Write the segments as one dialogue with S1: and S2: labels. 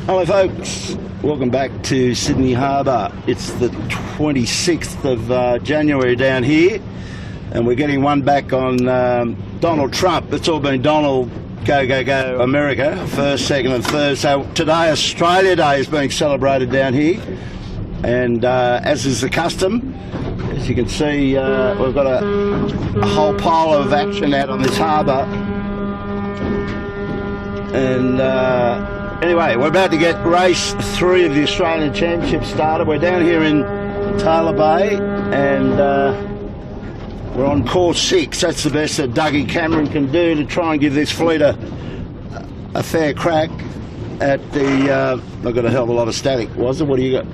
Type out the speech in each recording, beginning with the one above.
S1: Hello folks, welcome back to Sydney Harbour. It's the 26th of January down here, and we're getting one back on Donald Trump. It's all been Donald, go, go, go, America, first, second and third. So today Australia Day is being celebrated down here, and as is the custom, as you can see, we've got a whole pile of action out on this harbour. And anyway, we're about to get race 3 of the Australian Championship started. We're down here in Taylor Bay, and we're on course 6. That's the best that Dougie Cameron can do to try and give this fleet a fair crack at the... I've got a hell of a lot of static. Was it? What do you got?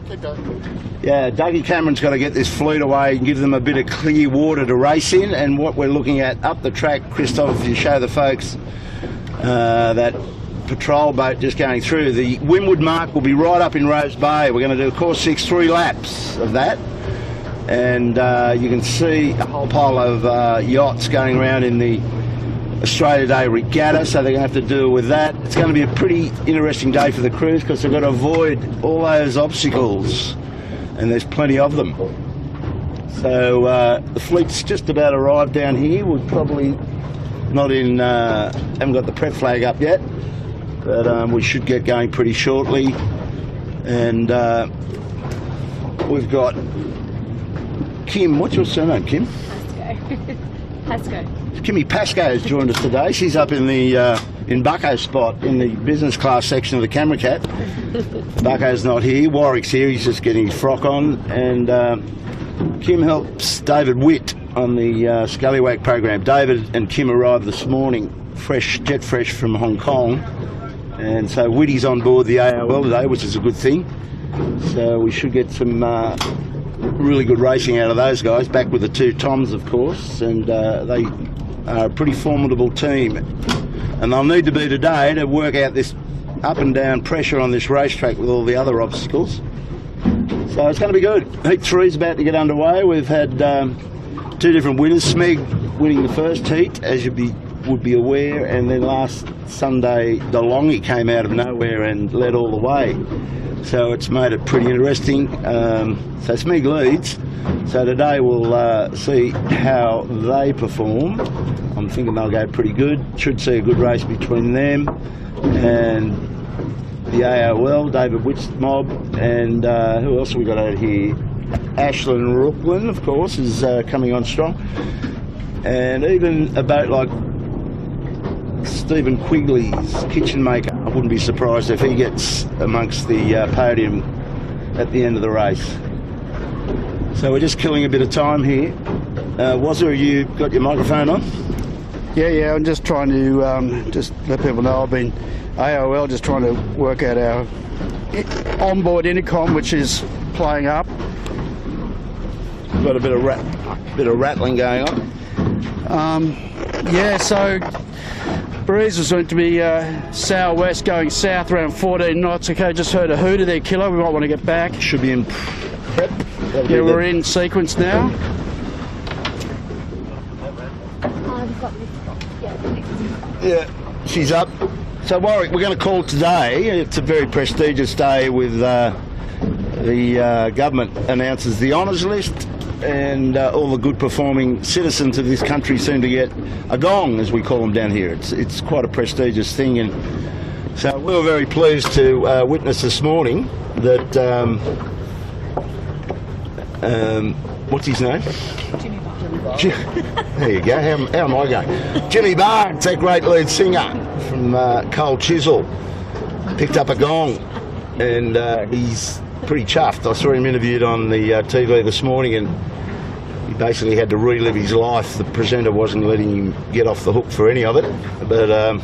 S2: Keep going.
S1: Yeah, Dougie Cameron's got to get this fleet away and give them a bit of clear water to race in. And what we're looking at up the track, Christoph, if you show the folks that patrol boat just going through, the windward mark will be right up in Rose Bay. We're going to do course 6, 3 laps of that. And you can see a whole pile of yachts going around in the Australia Day regatta, so they're going to have to deal with that. It's going to be a pretty interesting day for the crews because they've got to avoid all those obstacles, and there's plenty of them. So the fleet's just about arrived down here. We're probably not in, haven't got the prep flag up yet, but we should get going pretty shortly. And we've got Kim. What's your surname, Kim?
S3: Pasco.
S1: Kimmy Pasco has joined us today. She's up in the in Bucko's spot in the business class section of the Camera Cat. Bucko's not here. Warwick's here. He's just getting his frock on. And Kim helps David Witt on the Scallywag program. David and Kim arrived this morning, jet fresh from Hong Kong. And so Witty's on board the AOL today, which is a good thing. So we should get some really good racing out of those guys, back with the 2 Toms, of course. And they are a pretty formidable team. And they'll need to be today to work out this up and down pressure on this racetrack with all the other obstacles. So it's going to be good. Heat 3 is about to get underway. We've had 2 different winners. Smeg winning the first heat, as you would be aware, and then last Sunday DeLonghi came out of nowhere and led all the way. So it's made it pretty interesting. So Smeg leads. So today we'll see how they perform. I'm thinking they'll go pretty good. Should see a good race between them and the AOL, David Witt's mob, and who else have we got out here? Ashlyn Rooklyn, of course, is coming on strong. And even a boat like Stephen Quigley's Kitchen Maker, I wouldn't be surprised if he gets amongst the podium at the end of the race. So we're just killing a bit of time here. Wazza, have you got your microphone on?
S2: Yeah, I'm just trying to just let people know I've been AOL, just trying to work out our onboard intercom, which is playing up.
S1: Got a bit of rattling going on.
S2: Yeah, so breeze was meant to be southwest going south around 14 knots. Okay, just heard a hooter there, Kilo. We might want to get back.
S1: Should be in prep.
S2: Yeah, we're in sequence now.
S1: Yeah, she's up. So Warwick, we're going to call today. It's a very prestigious day with the government announces the honours list, and all the good performing citizens of this country seem to get a gong, as we call them down here. It's quite a prestigious thing, and so we were very pleased to witness this morning that what's his name?
S3: Jimmy Barnes.
S1: There you go. How am I going? Jimmy Barnes, that great lead singer from Cold Chisel, picked up a gong, and he's pretty chuffed. I saw him interviewed on the TV this morning, and he basically had to relive his life. The presenter wasn't letting him get off the hook for any of it. But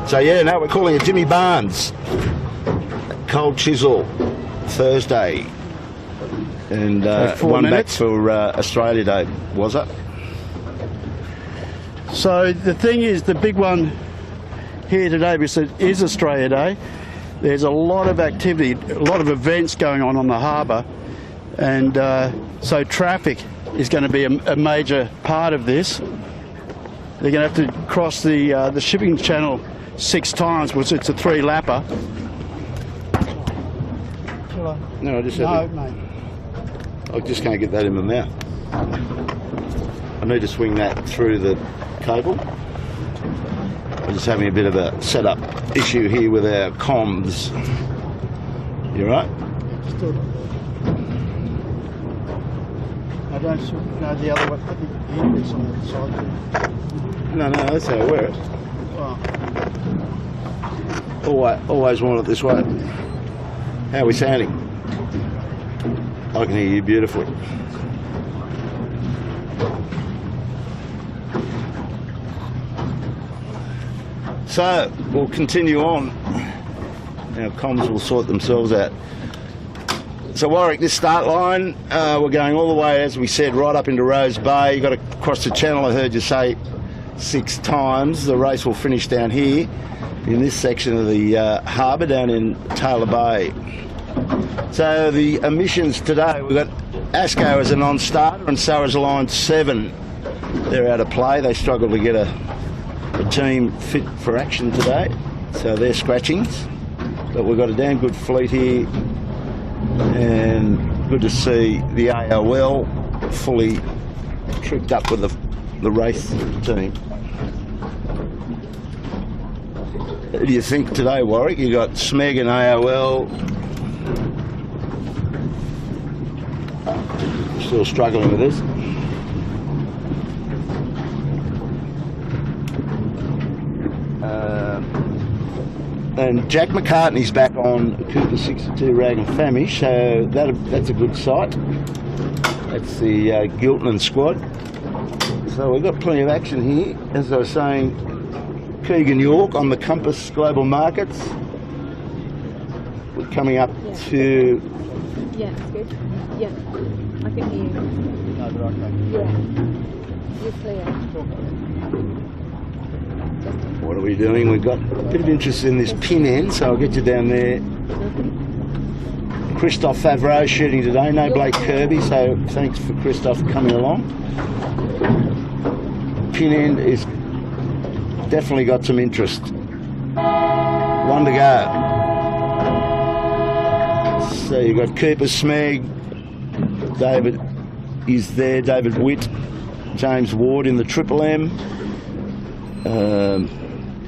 S1: so yeah, now we're calling it Jimmy Barnes, Cold Chisel, Thursday. And one back for Australia Day, was it?
S2: So the thing is, the big one here today, because it is Australia Day, there's a lot of activity, a lot of events going on the harbour, and so traffic is going to be a major part of this. they're going to have to cross the shipping channel 6 times, which it's a 3-lapper.
S1: No, I just
S2: No, mate.
S1: I just can't get that in my mouth. I need to swing that through the cable. I'm just having a bit of a setup issue here with our comms. You right?
S2: I don't know the other way. I think the earpiece on the other side too.
S1: No, that's how I wear it.
S2: Oh.
S1: Always want it this way. How are we sounding? I can hear you beautifully. So, we'll continue on. Our comms will sort themselves out. So Warwick, this start line, we're going all the way, as we said, right up into Rose Bay. You've got to cross the channel, I heard you say 6 times. The race will finish down here in this section of the harbour down in Taylor Bay. So the emissions today, we've got ASCO as a non-starter and so is line 7. They're out of play. They struggled to get a team fit for action today, so they're scratchings. But we've got a damn good fleet here, and good to see the AOL fully tricked up with the race team. Who do you think today, Warwick? You got Smeg and AOL still struggling with this. And Jack McCartney's back on Cooper 62 Rag and Famish, so that's a good sight. That's the Giltnan squad. So we've got plenty of action here. As I was saying, Keegan York on the Compass Global Markets. We're coming up to...
S3: Yeah, it's good. Yeah, I can hear you.
S2: No, but okay.
S3: Yeah, you're clear.
S1: What are we doing? We've got a bit of interest in this pin end, so I'll get you down there. Christophe Favreau shooting today, no Blake Kirby, so thanks for Christophe coming along. Pin end is definitely got some interest. 1 to go. So you've got Cooper Smeg, David is there, David Witt, James Ward in the Triple M.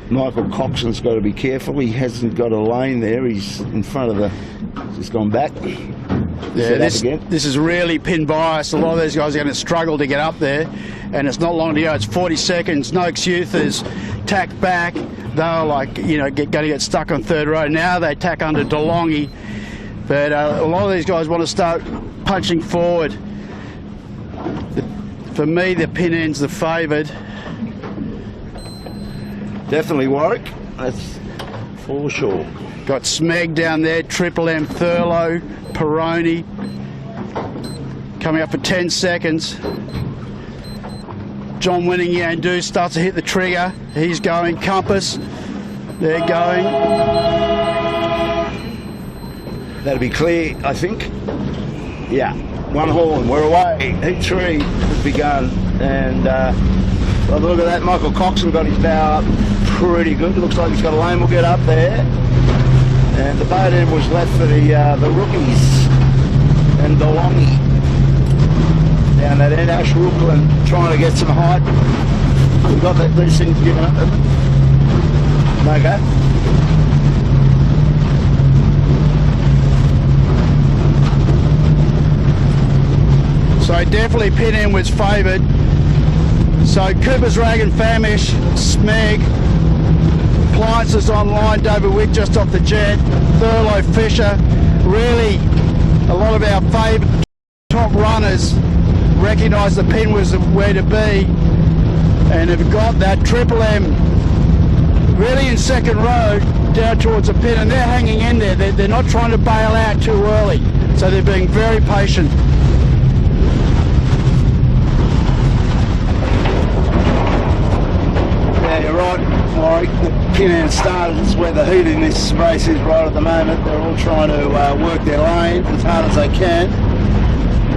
S1: Michael Coxon's got to be careful. He hasn't got a lane there. He's in front of the... Just gone back.
S2: Yeah, this is really pin bias. A lot of these guys are going to struggle to get up there, and it's not long to go. It's 40 seconds. Noakes Youth is tacked back. They're like, you know, going to get stuck on third row. Now they tack under DeLonghi. But a lot of these guys want to start punching forward. For me, the pin end's the favoured.
S1: Definitely Warwick, that's for sure.
S2: Got Smeg down there, Triple M, Thurlow, Peroni. Coming up for 10 seconds. John Winning Yandu starts to hit the trigger. He's going. Compass, they're going.
S1: That'll be clear, I think. Yeah, 1 horn, we're away. Heat 3 has begun, and by the look of that, Michael Coxon got his bow up pretty good. Looks like he's got a lane. We'll get up there. And the boat end was left for the rookies and DeLonghi down that end. Ash Rookland trying to get some height. We've got these things given up. Okay.
S2: So definitely pin end was favoured. So Cooper's Rag and Famish, Smeg, Appliances online, David Wick just off the jet, Thurlow, Fisher. Really, a lot of our favourite top runners recognise the pin was where to be, and have got that. Triple M really in second row down towards the pin, and they're hanging in there. They're not trying to bail out too early, so they're being very patient.
S1: Yeah, you're right, Warwick. The pin end started is where the heat in this race is right at the moment. They're all trying to work their lane as hard as they can.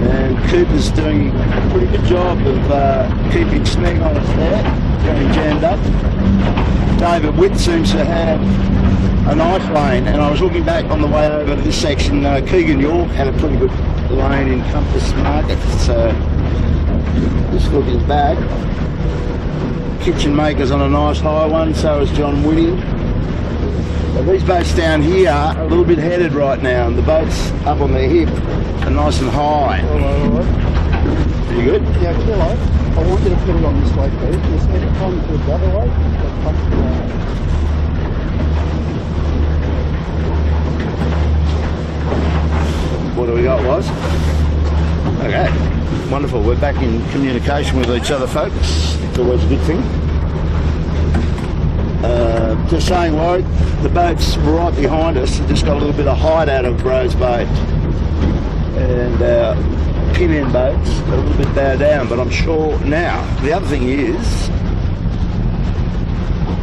S1: And Cooper's doing a pretty good job of keeping Smeg on us there. Going up. David Witt seems to have a nice lane, and I was looking back on the way over to this section. Keegan York had a pretty good lane in Compass Market, so just looking back. Kitchen Maker's on a nice high one, so is John Whitting. But these boats down here are a little bit headed right now, and the boats up on their hip are nice and high.
S2: All right.
S1: Pretty good?
S2: Yeah, Kilo, I want you to put it on this way, please. Just need to come to the other way.
S1: What do we got, Woz? Okay, wonderful. We're back in communication with each other, folks. It's always a good thing. Just saying, Warwick, the boats right behind us have just got a little bit of height out of Rose Bay. And our pin-end boats are a little bit bowed down, but I'm sure now. The other thing is,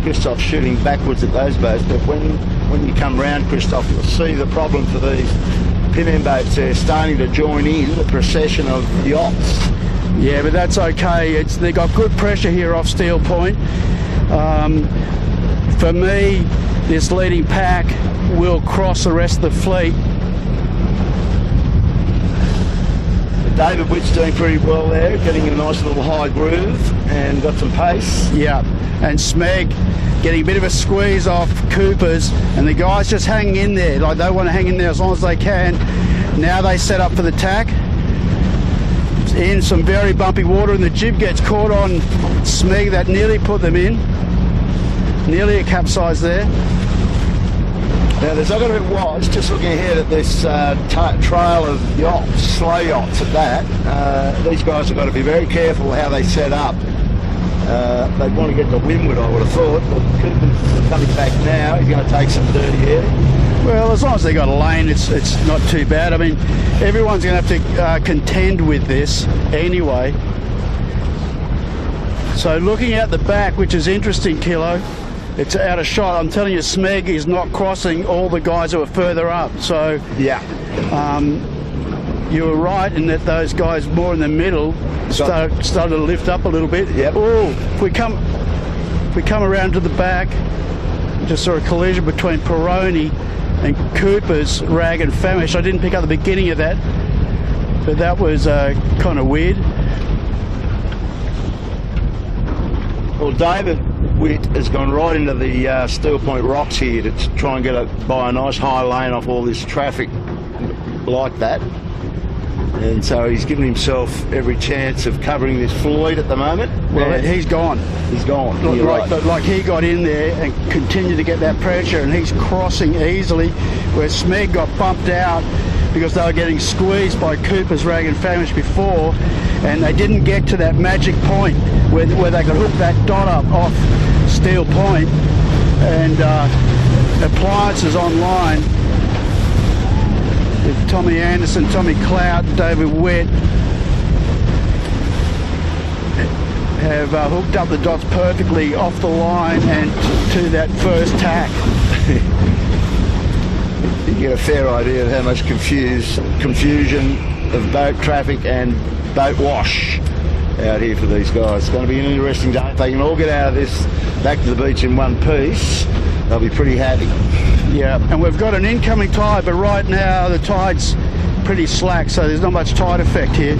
S1: Christoph's shooting backwards at those boats, but when you come round, Christoph, you'll see the problem for these pin-end boats. They're starting to join in the procession of yachts.
S2: Yeah, but that's okay. They've got good pressure here off Steel Point. For me, this leading pack will cross the rest of the fleet.
S1: David Witt's doing pretty well there, getting a nice little high groove and got some pace.
S2: Yeah, and Smeg getting a bit of a squeeze off Cooper's, and the guys just hanging in there. Like, they want to hang in there as long as they can. Now they set up for the tack. In some very bumpy water, and the jib gets caught on Smeg. That nearly put them in. Nearly a capsize there.
S1: Now there's not going to be Woz, just looking ahead at this trail of yachts, slow yachts at that. These guys have got to be very careful how they set up. They'd want to get to windward, I would have thought, but Cooper's coming back now. He's going to take some dirty air.
S2: Well, as long as they got a lane, it's not too bad. I mean, everyone's going to have to contend with this anyway. So looking at the back, which is interesting, Kilo, it's out of shot. I'm telling you, Smeg is not crossing all the guys who are further up. So
S1: yeah,
S2: you were right in that those guys more in the middle started to lift up a little bit.
S1: Yep.
S2: Oh, if we come around to the back, just saw a collision between Peroni and Cooper's Rag and Famish. I didn't pick up the beginning of that, but that was kind of weird.
S1: Well, David Witt has gone right into the Steel Point rocks here to try and buy a nice high lane off all this traffic like that. And so he's given himself every chance of covering this Floyd at the moment.
S2: Well, he's gone.
S1: He's gone.
S2: Like he got in there and continued to get that pressure, and he's crossing easily, where Smeg got bumped out because they were getting squeezed by Cooper's Rag and Famish before, and they didn't get to that magic point where they could hook that dot up off Steel Point. And Appliances online with Tommy Anderson, Tommy Clout, David Witt have hooked up the dots perfectly off the line and to that first tack.
S1: You get a fair idea of how much confusion of boat traffic and boat wash out here for these guys. It's going to be an interesting day. If they can all get out of this back to the beach in one piece, they'll be pretty happy.
S2: Yeah, and we've got an incoming tide, but right now the tide's pretty slack, so there's not much tide effect here.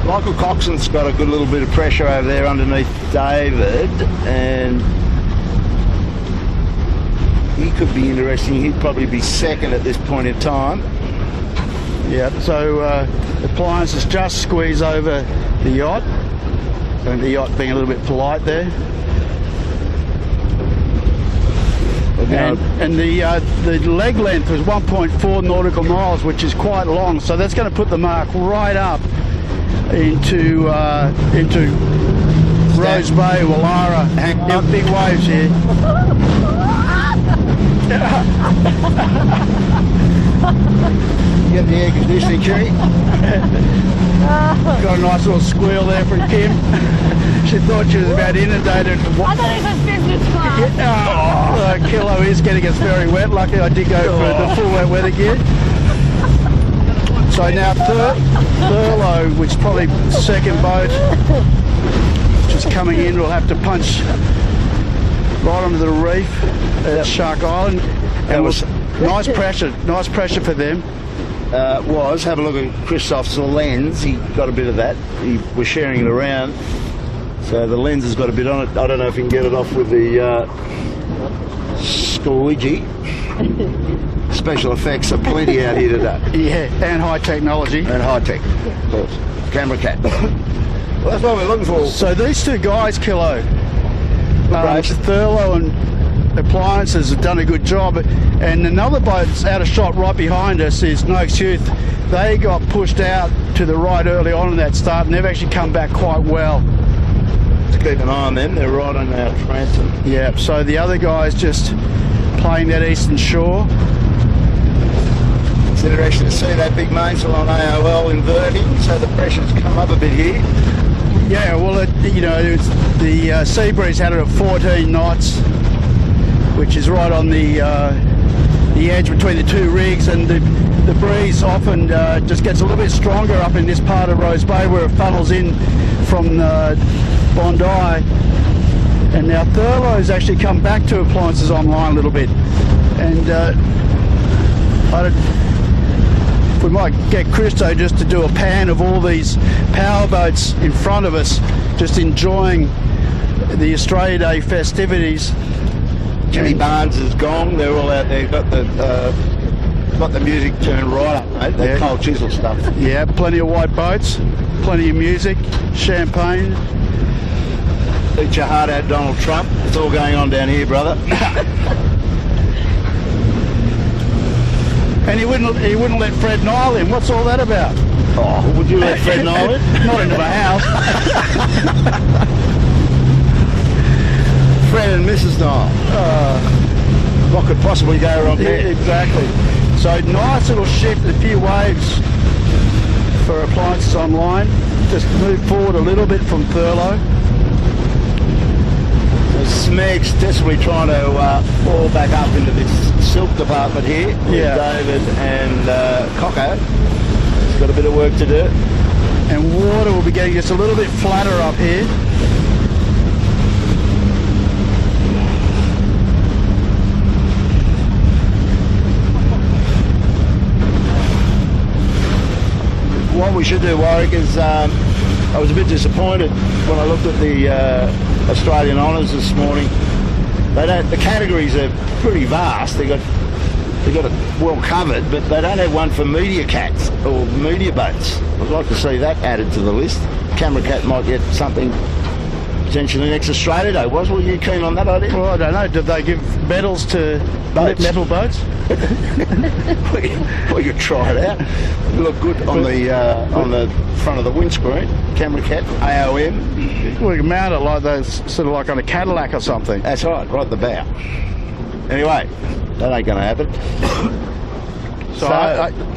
S1: Michael Coxon's got a good little bit of pressure over there underneath David, and he could be interesting. He'd probably be second at this point in time.
S2: Yeah, so Appliances just squeeze over the yacht, and the yacht being a little bit polite there. And the leg length was 1.4 nautical miles, which is quite long, so that's going to put the mark right up into Rose Bay, Wallara. Yeah, big waves here.
S1: You get the air conditioning, Kerry?
S2: Got a nice little squeal there from Kim. She thought she was about inundated.
S3: I thought it was business class.
S2: Kilo is getting us very wet. Luckily I did go for the full wet weather gear. So now Thurlow, which is probably second boat, just coming in. We'll have to punch right onto the reef at Shark Island. And
S1: was-
S2: nice pressure for them.
S1: Was have a look at Christoph's lens. He got a bit of that. He was sharing it around, so the lens has got a bit on it. I don't know if you can get it off with the squeegee. Special effects are plenty out here today,
S2: Yeah, and high technology.
S1: and high tech, of course. Camera cat. Well, that's what we're looking for.
S2: So these two guys, Kilo,
S1: Right.
S2: Thurlow and Appliances, have done a good job. And another boat that's out of shot right behind us is Noakes Youth. They got pushed out to the right early on in that start, and they've actually come back quite well.
S1: Let's keep an eye on them. They're right on our transom.
S2: Yeah, so the other guy's just playing that eastern shore.
S1: Consider actually to see that big mainsail on AOL inverting, so the pressure's come up a bit here.
S2: Yeah, well, the sea breeze had it at 14 knots, which is right on the edge between the two rigs, and the breeze often just gets a little bit stronger up in this part of Rose Bay where it funnels in from Bondi. And now Thurlow's actually come back to Appliances online a little bit, and we might get Christo just to do a pan of all these power boats in front of us, just enjoying the Australia Day festivities.
S1: Jimmy Barnes is gone. They're all out there. Got the music turned right up, mate. That
S2: Yeah.
S1: cold chisel stuff.
S2: Yeah, plenty of white boats, plenty of music, champagne.
S1: Eat your heart out, Donald Trump. It's all going on down here, brother.
S2: And he wouldn't let Fred Nile in. What's all that about?
S1: Oh, would you let Fred Nile in?
S2: Not into my house.
S1: Fred and Mrs. Nile. What could possibly go wrong
S2: Yeah,
S1: there?
S2: exactly. So nice little shift, a few waves for Appliances online. Just move forward a little bit from Thurlow.
S1: Smeg's desperately trying to fall back up into this silk department here.
S2: Yeah.
S1: David and Coco. He's got a bit of work to do.
S2: And water will be getting just a little bit flatter up here.
S1: What we should do, Warwick, is I was a bit disappointed when I looked at the Australian honours this morning. The categories are pretty vast. They got it well covered, but they don't have one for media cats or media boats. I'd like to see that added to the list. Camera cat might get something potentially next Australia Day. Were you keen on that idea?
S2: Well, I don't know. Did they give medals to
S1: Boats.
S2: metal boats?
S1: We could try it out. It look good on the front of the windscreen. Camera cat, AOM.
S2: We can mount it like those, sort of like on a Cadillac or something.
S1: That's right at the bow. Anyway, that ain't going to happen.
S2: So,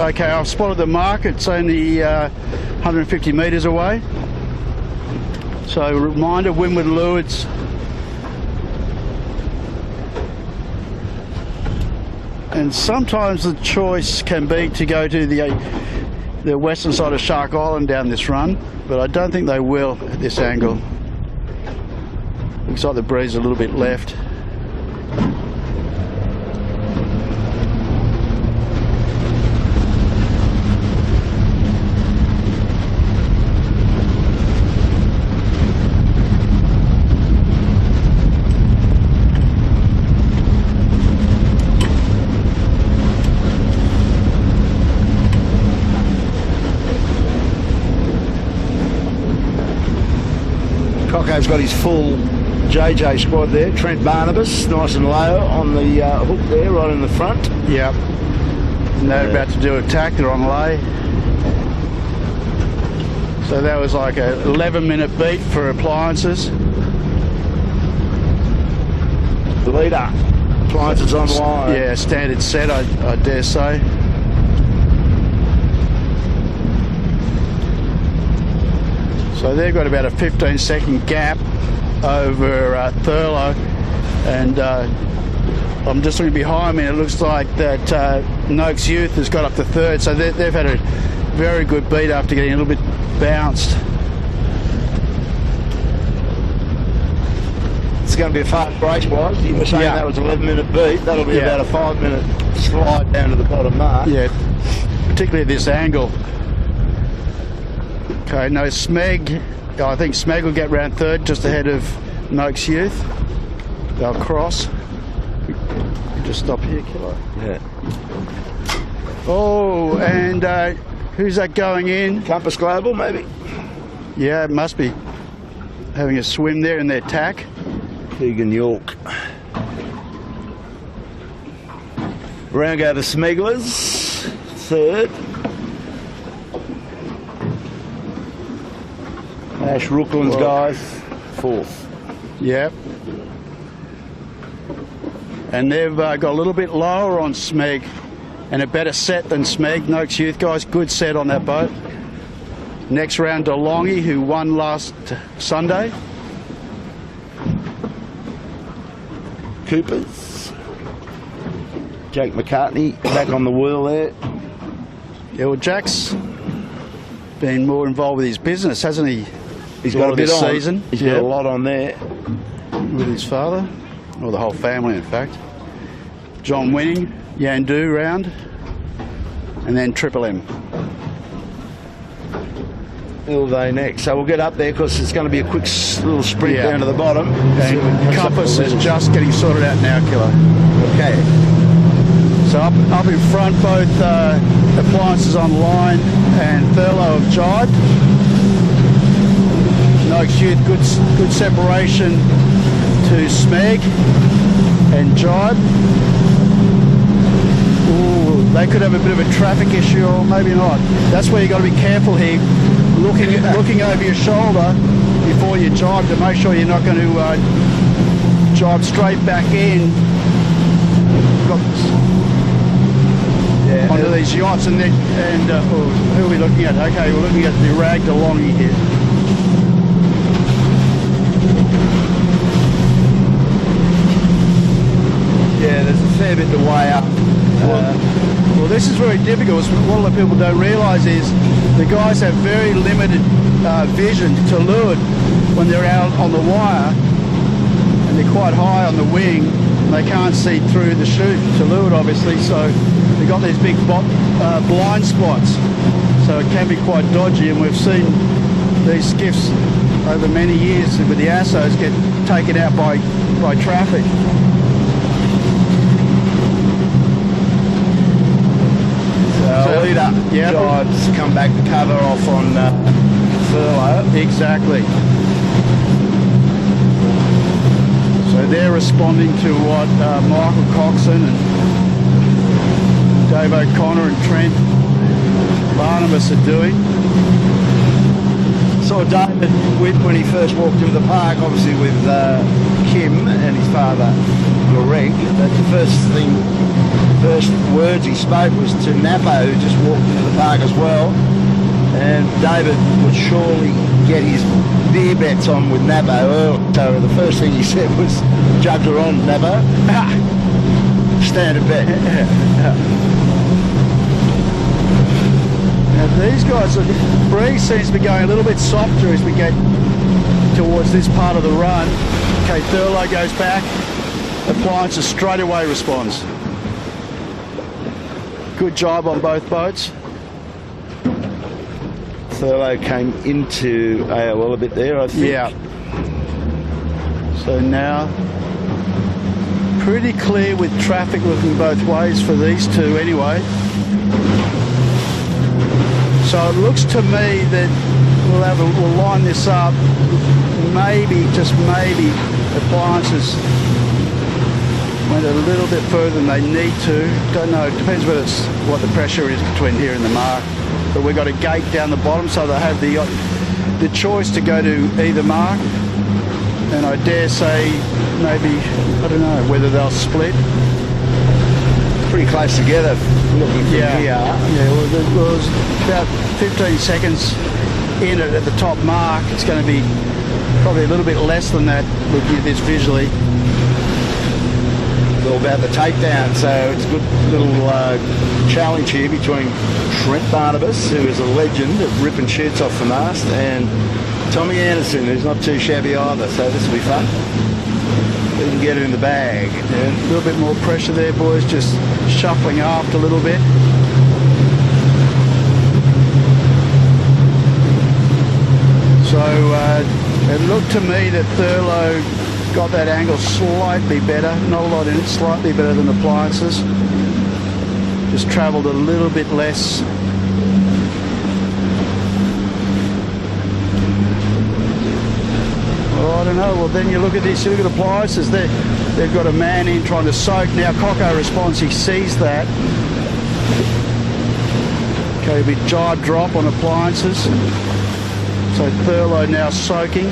S2: okay, I've spotted the mark. It's only 150 metres away. So, reminder, windward lewards. And sometimes the choice can be to go to the western side of Shark Island down this run, but I don't think they will at this angle. Looks like the breeze is a little bit left.
S1: Coco's got his full JJ squad there. Trent Barnabas, nice and low on the hook there, right in the front.
S2: Yep. And they're about to do attack. They're on lay. So that was like a 11-minute beat for Appliances.
S1: The leader, Appliances online.
S2: Yeah, standard set, I dare say. So they've got about a 15-second gap over Thurlow, and I'm just looking behind me, and it looks like that Noakes Youth has got up to third, so they've had a very good beat after getting a little bit bounced.
S1: it's going to be a fast race wise. You were saying
S2: Yeah.
S1: that was 11-minute beat. That'll be
S2: Yeah.
S1: about a 5-minute slide down to the bottom mark.
S2: Yeah, particularly at this angle. Okay, no, Smeg. I think Smeg will get round third, just ahead of Noakes Youth. They'll cross. Just stop here, Kilo.
S1: Yeah.
S2: Oh, and who's that going in?
S1: Compass Global, maybe.
S2: Yeah, it must be having a swim there in their tack.
S1: Keegan York. Round go the Smegglers, third. Ash Rookland's guys, fourth.
S2: Yep. And they've got a little bit lower on Smeg and a better set than Smeg. Noakes Youth guys, good set on that boat. Next round, DeLonghi, who won last Sunday.
S1: Coopers. Jake McCartney back on the wheel there.
S2: Yeah, well, Jack's been more involved with his business, hasn't he?
S1: He's got a bit
S2: this
S1: on.
S2: season.
S1: He's got a lot on there.
S2: With his father, or the whole family, in fact. John Winning, Yandu round, and then Triple M.
S1: Ilday next. So we'll get up there because it's going to be a quick little sprint
S2: Yeah.
S1: down to the bottom.
S2: And Compass is just getting sorted out now, Kilo.
S1: Okay.
S2: So up in front, both Appliances Online and Thurlow have jibed. Noakes Youth, good separation to Smeg and jibe. Ooh, they could have a bit of a traffic issue, or maybe not. That's where you got to be careful here, looking over your shoulder before you jibe to make sure you're not going to jibe straight back in. Onto these yachts, and who are we looking at? Okay, we're looking at the Rag DeLonghi here.
S1: Yeah, there's a fair bit to weigh up.
S2: Well, this is very difficult. What a lot of people don't realise is the guys have very limited vision to leeward when they're out on the wire, and they're quite high on the wing. They can't see through the chute to leeward, obviously, so they've got these big blind spots. So it can be quite dodgy, and we've seen these skiffs over many years with the ASOs get taken out by traffic.
S1: Leader jibes, come back to cover off on Thurlow.
S2: Exactly. So they're responding to what Michael Coxon and Dave O'Connor and Trent Barnabas are doing.
S1: Saw David Witt when he first walked into the park, obviously with Kim and his father Greg. That's the first words he spoke was to Napo, who just walked into the park as well. And David would surely get his beer bets on with Napo early. So the first thing he said was, "Jugs are on, Napo." Standard bet.
S2: Now these guys, the breeze seems to be going a little bit softer as we get towards this part of the run. Okay, Thurlow goes back. Appliances straight away responds. Good job on both boats.
S1: Thurlow came into AOL a bit there, I think.
S2: Yeah. So now, pretty clear with traffic looking both ways for these two anyway. So it looks to me that we'll line this up. Maybe, just maybe, Appliances went a little bit further than they need to. Don't know. It depends whether it's what the pressure is between here and the mark. But we've got a gate down the bottom, so they have the choice to go to either mark. And I dare say maybe, I don't know, whether they'll split.
S1: Pretty close together looking from here.
S2: Yeah, well, there was about 15 seconds in it at the top mark. It's going to be probably a little bit less than that looking at this visually.
S1: All about the takedown, so it's a good little challenge here between Trent Barnabas, who is a legend at ripping shoots off the mast, and Tommy Anderson, who's not too shabby either, so this will be fun. Didn't get it in the bag.
S2: Yeah, a little bit more pressure there, boys, just shuffling aft a little bit. So it looked to me that Thurlow got that angle slightly better, not a lot in it, slightly better than Appliances. Just travelled a little bit less. Well, I don't know. Well, then you look at this, you look at Appliances, they've got a man in trying to soak. Now Coco responds, he sees that. Okay, a bit jibe drop on Appliances. So Thurlow now soaking.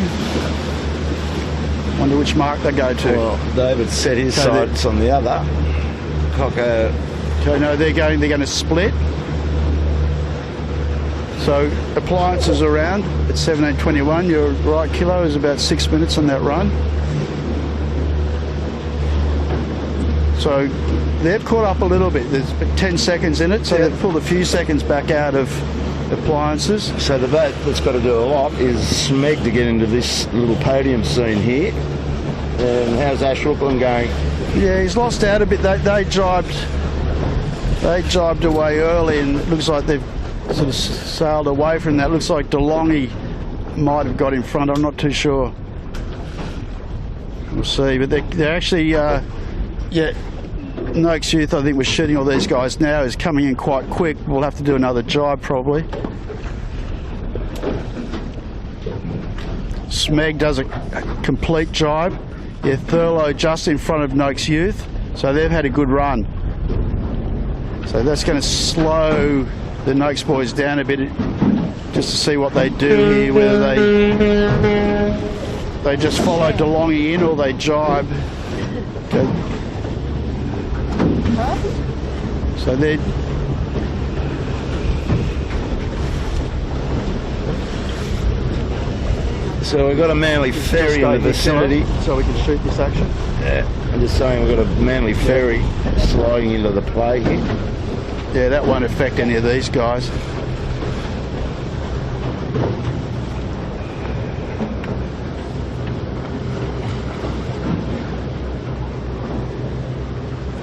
S2: Wonder which mark they go to.
S1: Well, David set his sights on the other. Coco.
S2: Okay, no, they're going to split. So Appliances around at 17:21. You're right, Kilo is about 6 minutes on that run. So they've caught up a little bit. There's 10 seconds in it, so they've pulled a few seconds back out of Appliances.
S1: So the boat that's got to do a lot is Smeg to get into this little podium scene here. And how's Ash Rooklyn going?
S2: Yeah, he's lost out a bit. They jibed away early, and it looks like they've sort of sailed away from that. Looks like DeLonghi might have got in front. I'm not too sure. We'll see. But they're actually, Noakes Youth, I think, was shooting all these guys now, is coming in quite quick. We'll have to do another jibe probably. Smeg does a complete jibe. Yeah, Thurlow just in front of Noakes Youth. So they've had a good run. So that's going to slow the Noakes boys down a bit, just to see what they do here, whether they just follow DeLonghi in or they jibe. Okay. So they're
S1: So we've got a Manly ferry in the vicinity.
S2: So we can shoot this action.
S1: Yeah, I'm just saying we've got a Manly ferry sliding into the play here.
S2: Yeah, that won't affect any of these guys.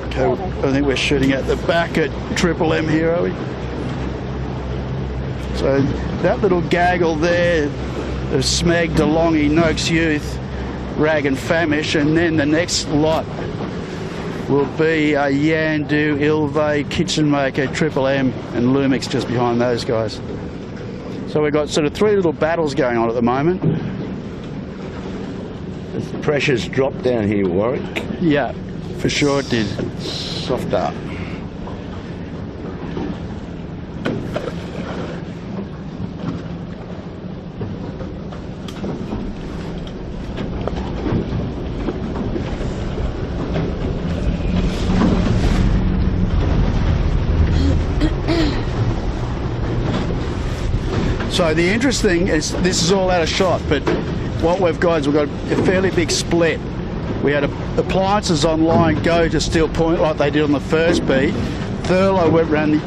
S2: Okay, I think we're shooting at the back at Triple M here, are we? So that little gaggle there of Smeg, DeLonghi, Noakes Youth, Rag and Famish, and then the next lot will be Yandu, Ilve, Kitchen Maker, Triple M and Lumix just behind those guys. So we've got sort of three little battles going on at the moment.
S1: The pressure's dropped down here, Warwick.
S2: Yeah, for sure it did.
S1: Soft up.
S2: So the interesting is, this is all out of shot, but what we've got is we've got a fairly big split. We had Appliances on line go to Steel Point like they did on the first beat. Thurlow went around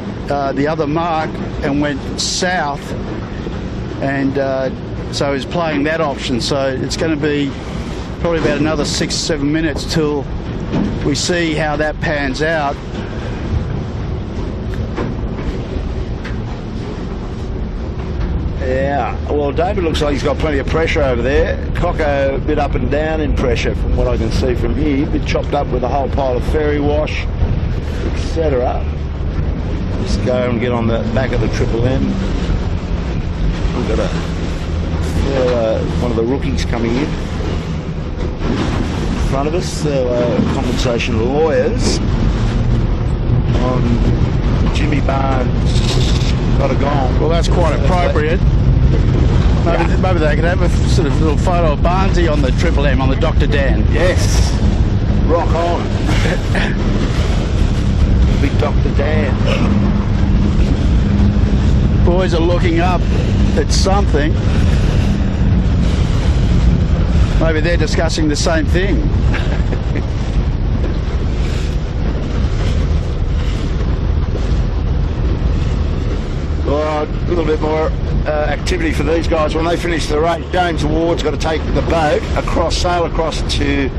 S2: the other mark and went south, and so he's playing that option. So it's going to be probably about another 6 or 7 minutes till we see how that pans out.
S1: Yeah, well, David looks like he's got plenty of pressure over there. Coco a bit up and down in pressure from what I can see from here. A bit chopped up with a whole pile of ferry wash, etc. Just go and get on the back of the Triple M. We've got one of the rookies coming in front of us. Compensation lawyers on Jimmy Barnes. Got a gong.
S2: Well, that's quite appropriate. Maybe they could have a sort of little photo of Barnesy on the Triple M, on the Dr. Dan.
S1: Yes. Rock on. Big Dr. Dan.
S2: Boys are looking up at something. Maybe they're discussing the same thing.
S1: Well, a little bit more activity for these guys. When they finish the race, James Ward's got to take the boat sail across to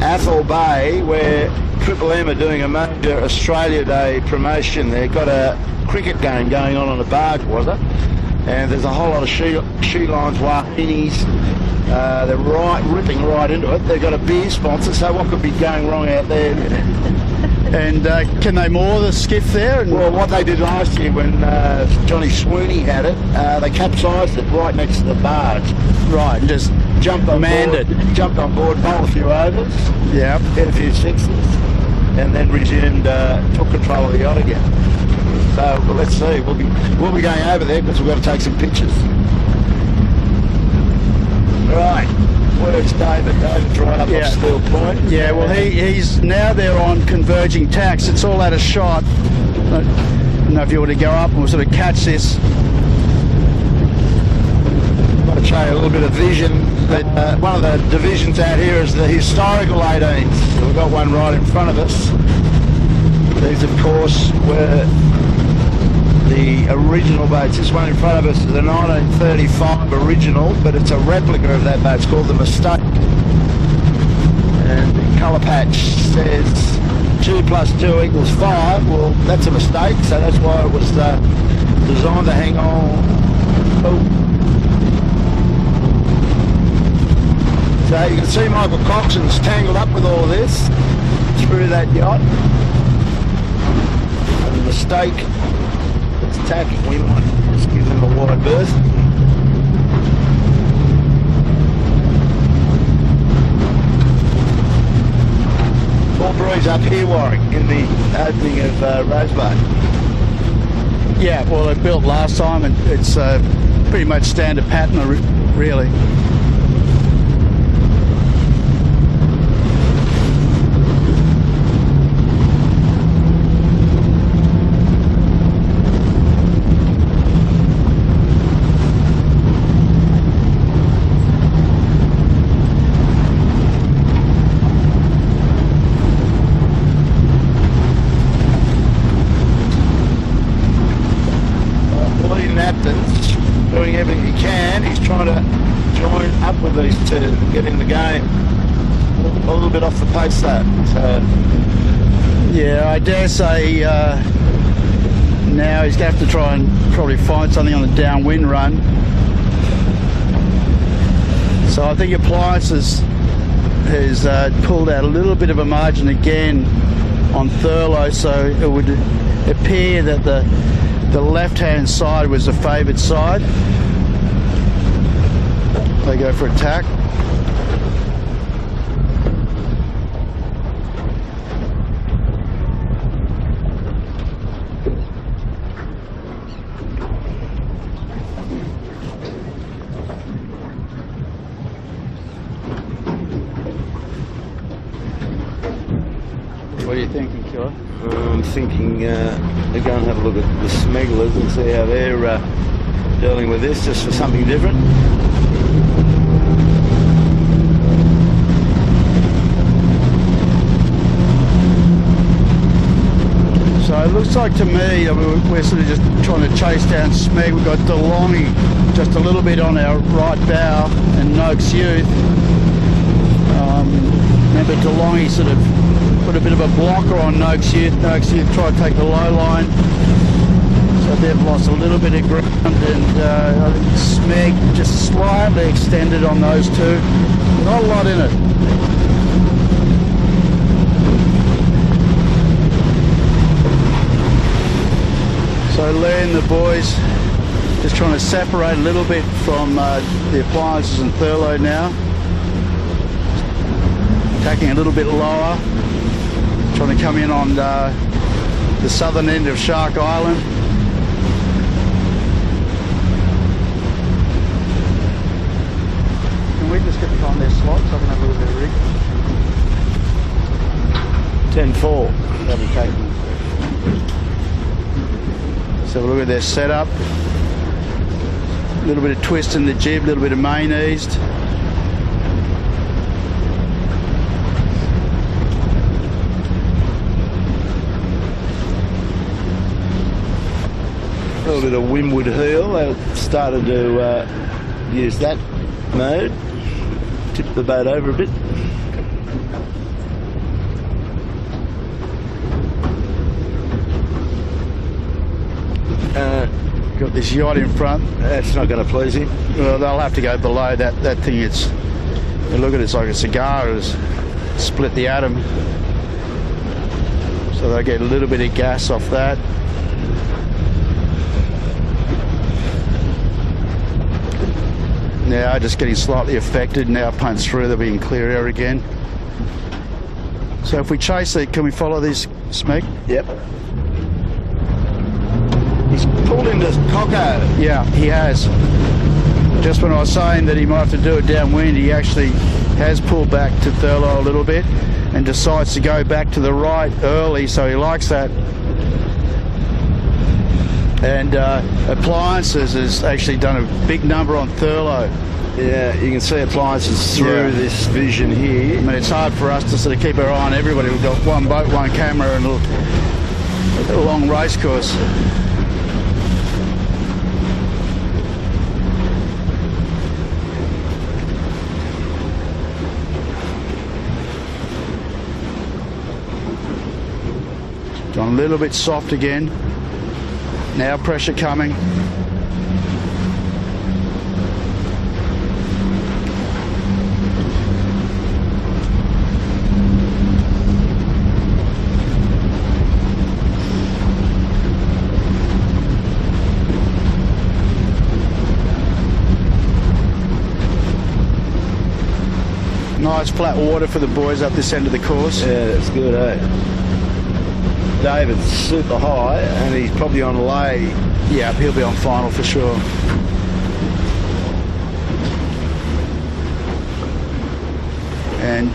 S1: Athol Bay, where Triple M are doing a major Australia Day promotion. They've got a cricket game going on a barge, was it? And there's a whole lot of shoe lines, wahinis. They're ripping right into it. They've got a beer sponsor, so what could be going wrong out there?
S2: And can they moor the skiff there?
S1: Well, what they did last year when Johnny Sweeney had it, they capsized it right next to the barge.
S2: Right, and just
S1: Jumped on board, bowled a few overs,
S2: yeah,
S1: hit a few sixes, and then resumed, took control of the yacht again. So well, let's see. We'll be going over there because we've got to take some pictures. Right, where's David? David's right up off Steel Point.
S2: Yeah, well, he's now there on converging tacks. It's all out of shot. I don't know if you want to go up and we'll sort of catch this.
S1: I'll show you a little bit of vision. But one of the divisions out here is the historical 18s. So we've got one right in front of us. These, of course, were the original boats. This one in front of us is a 1935 original, but it's a replica of that boat. It's called the Mistake. And the colour patch says 2 + 2 = 5. Well, that's a mistake, so that's why it was designed to hang on. Oh. So you can see Michael Coxon's tangled up with all of this through that yacht. And the Mistake that's tacking, we might just give them a wide berth. Full breeze up here, Warwick, in the opening of Rosebud.
S2: Yeah, well, it built last time, and it's pretty much standard pattern, really.
S1: Doing everything he can. He's trying to join up with these two and get in the game. A little bit off the pace though. So
S2: yeah, I dare say now he's going to have to try and probably find something on the downwind run. So I think Appliances has pulled out a little bit of a margin again on Thurlow, so it would appear that the left-hand side was the favoured side. They go for attack. What are you thinking, Killer?
S1: I'm thinking to go and have a look at the smugglers and see how they're dealing with this, just for something different.
S2: So it looks like to me that we're sort of just trying to chase down Smeg. We've got DeLonghi just a little bit on our right bow and Noakes Youth. Remember DeLonghi sort of put a bit of a blocker on Noakes Youth. Noakes Youth tried to take the low line. So they've lost a little bit of ground, and I think Smeg just slightly extended on those two. Not a lot in it. So Lee and the boys just trying to separate a little bit from the Appliances and Thurlow now. Attacking a little bit lower. Trying to come in on the southern end of Shark Island. Can we just get behind their slot so I can have a look at the rig?
S1: 10-4. That'll take them.
S2: Let's have a look at their setup. A little bit of twist in the jib, a little bit of main eased.
S1: A little bit of windward heel. They started to use that mode. Tip the boat over a bit.
S2: Got this yacht in front.
S1: That's not going to please him.
S2: Well, they'll have to go below that. That thing, you look at it, it's like a cigar. It's split the atom. So they'll get a little bit of gas off that. Now just getting slightly affected. Now punch through, they'll be in clear air again. So if we chase it, can we follow this, Smeg?
S1: Yep. He's pulled into Coco.
S2: Yeah, he has. Just when I was saying that he might have to do it downwind, he actually has pulled back to Thurlow a little bit and decides to go back to the right early, so he likes that. And Appliances has actually done a big number on Thurlow.
S1: Yeah, you can see Appliances through this vision here.
S2: I mean, it's hard for us to sort of keep our eye on everybody. We've got one boat, one camera, and a long race course. Gone a little bit soft again. Now pressure coming. Nice flat water for the boys up this end of the course.
S1: Yeah, that's good, eh? David's super high and he's probably on lay.
S2: Yeah, he'll be on final for sure. And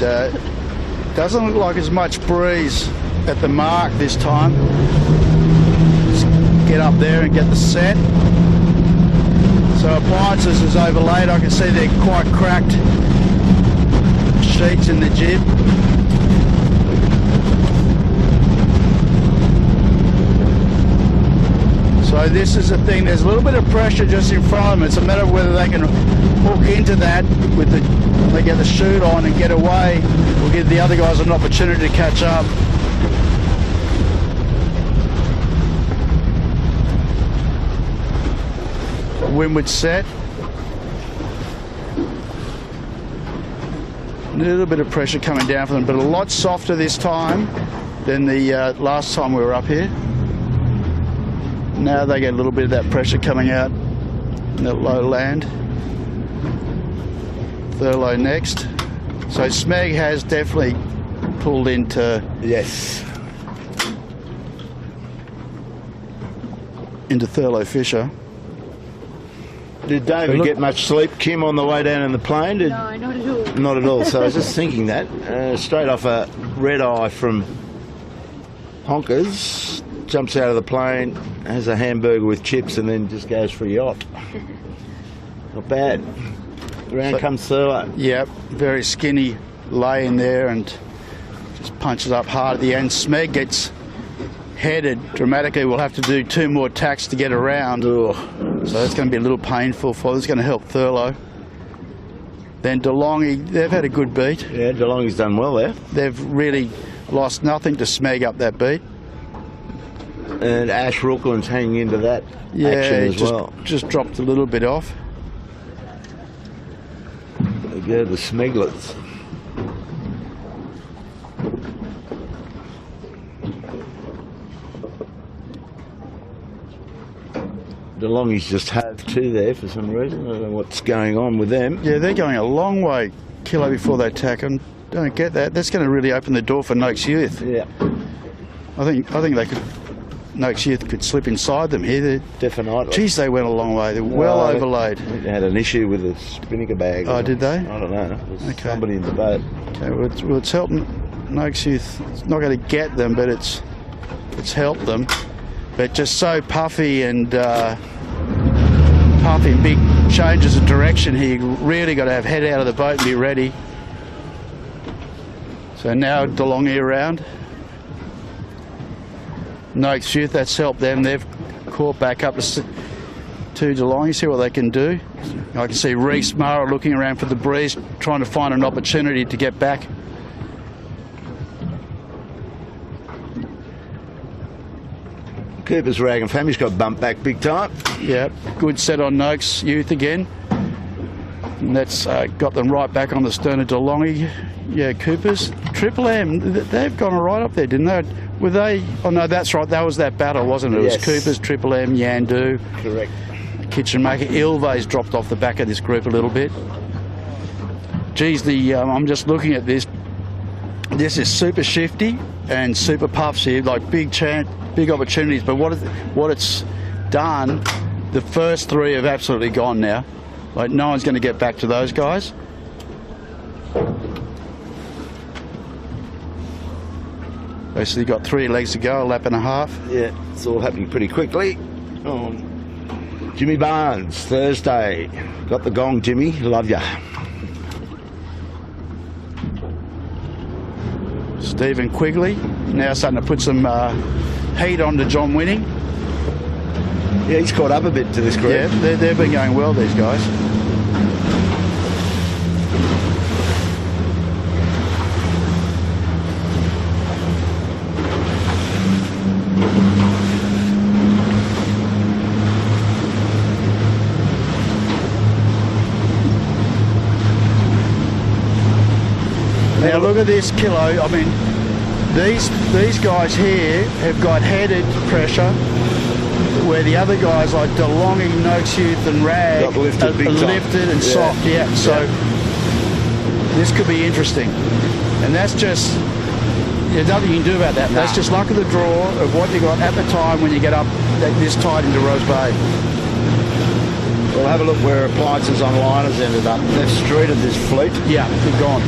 S2: doesn't look like as much breeze at the mark this time. Just get up there and get the set. So Appliances is overlaid. I can see they're quite cracked sheets in the jib. So this is the thing, there's a little bit of pressure just in front of them. It's a matter of whether they can hook into that with they get the chute on and get away. We'll give the other guys an opportunity to catch up. Windward set. A little bit of pressure coming down for them, but a lot softer this time than the last time we were up here. Now they get a little bit of that pressure coming out in that low land. Thurlow next. So Smeg has definitely pulled into Thurlow Fisher.
S1: Did David get much sleep, Kim, on the way down in the plane?
S3: No, not at all.
S1: Not at all. So I was just thinking that. Straight off a red eye from Honkers, jumps out of the plane, has a hamburger with chips and then just goes for a yacht. Not bad. Round comes Thurlow.
S2: Yep, very skinny lay in there and just punches up hard at the end. Smeg gets headed dramatically. We'll have to do 2 more tacks to get around.
S1: Ugh.
S2: So that's going to be a little painful for them. It's going to help Thurlow. Then DeLonghi, they've had a good beat.
S1: Yeah, DeLonghi's done well there.
S2: They've really lost nothing to Smeg up that beat.
S1: And Ash Rookland's hanging into that action as well.
S2: Just dropped a little bit off.
S1: There go the Smeglets. DeLonghi's just hove to there for some reason. I don't know what's going on with them.
S2: Yeah, they're going a long way, Kilo, before they tack. I don't get that. That's going to really open the door for Noakes Youth.
S1: Yeah.
S2: I think they could. Noakes Youth could slip inside them here.
S1: Definitely.
S2: Geez, they went a long way. They're well overlaid.
S1: They had an issue with a spinnaker bag.
S2: Oh, did they?
S1: I don't know. There's
S2: Okay.
S1: somebody in the boat.
S2: Okay, well, it's helped Noakes Youth. It's not going to get them, but it's helped them. But just so puffy and big changes of direction here. You really got to have head out of the boat and be ready. So now DeLonghi around. Noakes Youth, that's helped them. They've caught back up to Geelong. You see what they can do. I can see Reese Mara looking around for the breeze, trying to find an opportunity to get back.
S1: Cooper's Rag and Famish got bumped back big time.
S2: Yeah, good set on Noakes Youth again. And that's got them right back on the stern of DeLonghi. Yeah, Cooper's. Triple M, they've gone right up there, didn't they? Were they? Oh no, that's right. That was that battle, wasn't it? It was Cooper's, Triple M, Yandu.
S1: Correct.
S2: Kitchen Maker. Ilve's dropped off the back of this group a little bit. Geez, I'm just looking at this. This is super shifty and super puffs here, like big opportunities. But what it's done, the first three have absolutely gone now. Like no one's going to get back to those guys. Basically got 3 legs to go, a lap and a half.
S1: Yeah, it's all happening pretty quickly. Jimmy Barnes, Thursday. Got the gong, Jimmy. Love ya.
S2: Stephen Quigley now starting to put some heat on to John Winning.
S1: Yeah, he's caught up a bit to this group.
S2: Yeah, they've been going well, these guys. Now look at this Kilo. I mean, these guys here have got headed pressure, where the other guys like DeLonghi, Noakes Youth and Rag
S1: got lifted,
S2: are lifted and soft. Yeah, so this could be interesting. And that's just, there's nothing you can do about that. That's just luck of the draw of what you got at the time when you get up this tight into Rose Bay.
S1: We'll have a look where Appliances Online has ended up. They've streeted this fleet.
S2: Yeah, they're gone.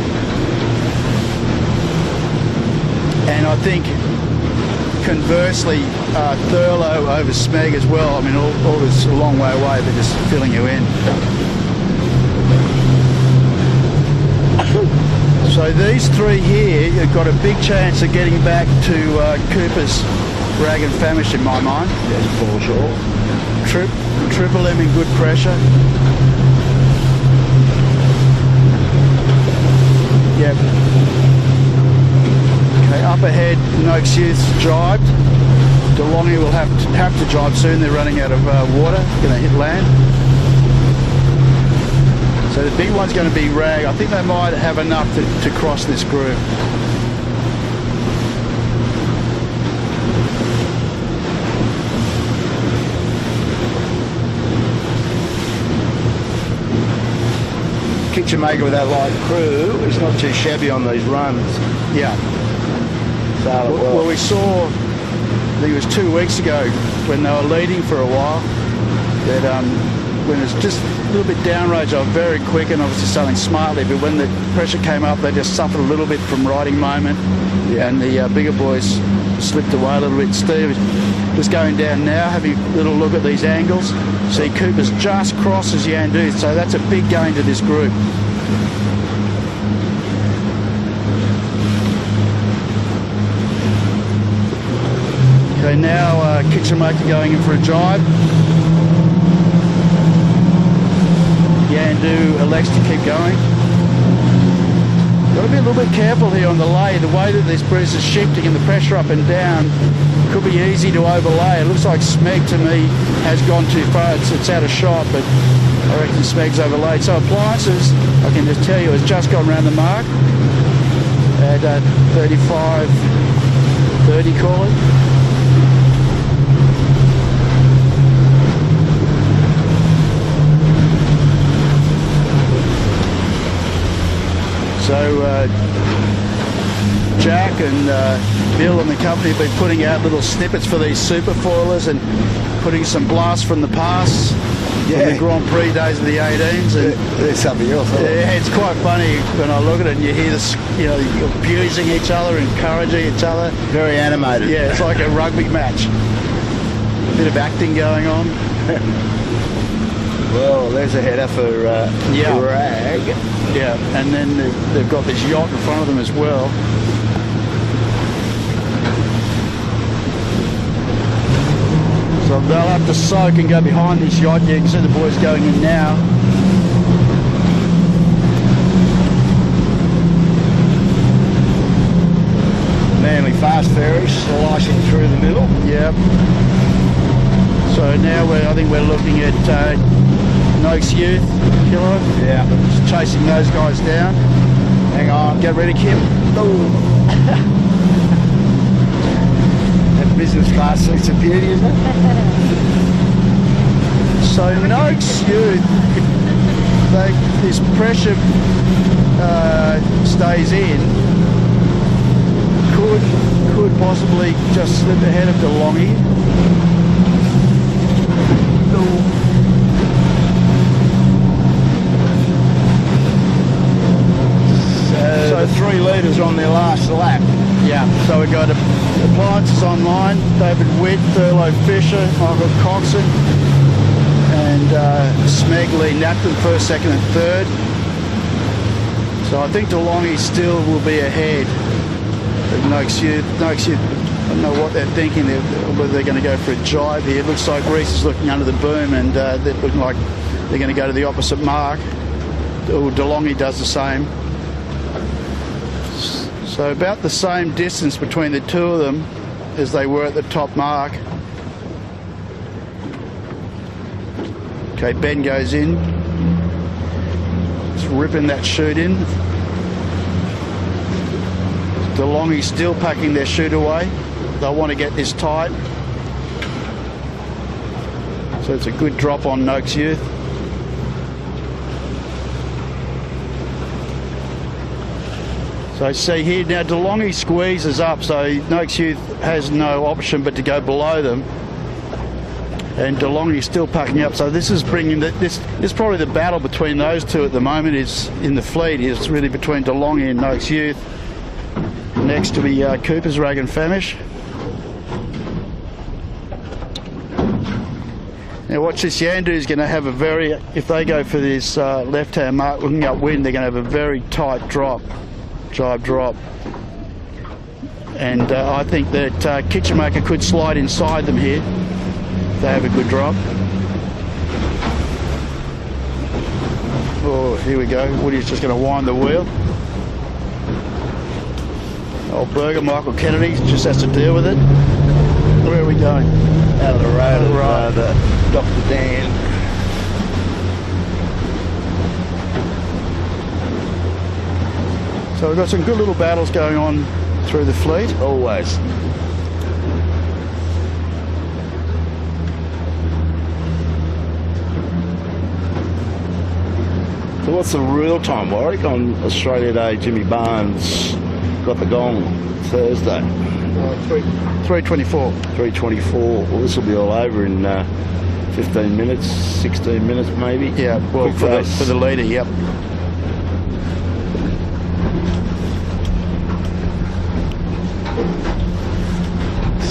S2: And I think conversely, Thurlow over Smeg as well. I mean, all this a long way away, they're just filling you in. So these three here, you've got a big chance of getting back to Cooper's Rag and Famish in my mind.
S1: Yes, for sure.
S2: Triple M in good pressure. Yep. Okay, up ahead, Noakes Youth's jibed. DeLonghi will have to jibe soon. They're running out of water. Going to hit land. So the big one's going to be Rag. I think they might have enough to cross this group.
S1: Kitchen Maker with that light crew is not too shabby on these runs.
S2: Yeah. Well, we saw, I think it was 2 weeks ago, when they were leading for a while, that when it's just a little bit downrange, they were very quick and obviously sailing smartly, but when the pressure came up, they just suffered a little bit from riding moment, and the bigger boys slipped away a little bit. Steve just going down now, having a little look at these angles. See, Cooper's just crosses Yandu, so that's a big gain to this group. Okay, now Kitchen Maker going in for a jibe. Yandu elects to keep going. Got to be a little bit careful here on the lay. The way that this breeze is shifting and the pressure up and down could be easy to overlay. It looks like Smeg to me has gone too far. It's out of shot, but I reckon Smeg's overlaid. So Appliances, I can just tell you, has just gone around the mark at 35, 30 call it. So Jack and Bill and the company have been putting out little snippets for these super foilers and putting some blasts from the past, from the Grand Prix days of the 18s. And
S1: there's something else.
S2: Yeah, it's quite funny when I look at it and you hear this, abusing each other, encouraging each other.
S1: Very animated.
S2: Yeah, it's like a rugby match. A bit of acting going on.
S1: Well, there's a header for Rag.
S2: Yeah, and then they've got this yacht in front of them as well. So they'll have to soak and go behind this yacht. You can see the boys going in now.
S1: Manly fast ferries slicing through the middle.
S2: Yep. So now I think we're looking at Noakes Youth Kilo.
S1: Yeah.
S2: Just chasing those guys down.
S1: Hang on.
S2: Get ready, Kim.
S1: That business class seat's a beauty, isn't it?
S2: So Noakes Youth, this pressure stays in, could possibly just slip ahead of DeLonghi.
S1: So 3 litres on their last lap.
S2: Yeah, so we've got appliances online, David Witt, Thurlow Fisher, Michael Coxon, and Smegley napped them first, second and third. So I think DeLonghi still will be ahead of Noakes Youth. Noakes Youth, I don't know what they're thinking, whether they're going to go for a jibe here. It looks like Reese is looking under the boom and they're looking like they're going to go to the opposite mark. DeLonghi does the same. So about the same distance between the two of them as they were at the top mark. Okay, Ben goes in. It's ripping that chute in. DeLonghi's still packing their chute away. They'll want to get this tight. So it's a good drop on Noakes Youth. So see here now, DeLonghi squeezes up, so Noakes Youth has no option but to go below them. And DeLonghi is still packing up, so this is bringing this is probably the battle between those two at the moment is in the fleet. It's really between DeLonghi and Noakes Youth. Next to be Cooper's Rag and Famish. Now watch this, Yandu's going to have a very, if they go for this left-hand mark looking upwind, they're going to have a very tight drop. Jibe drop, and I think that Kitchenmaker could slide inside them here. They have a good drop. Oh, here we go. Woody's just going to wind the wheel. Old Berger, Michael Kennedy, just has to deal with it. Where are we going?
S1: Out of the road,
S2: Right.
S1: the Dr. Dan.
S2: So we've got some good little battles going on through the fleet.
S1: Always. So what's the real time, Warwick? On Australia Day, Jimmy Barnes got the gong Thursday.
S2: 3:24.
S1: 3:24. Well, this will be all over in 15 minutes, 16 minutes maybe.
S2: Yeah, well,
S1: Quick
S2: for the leader, yep.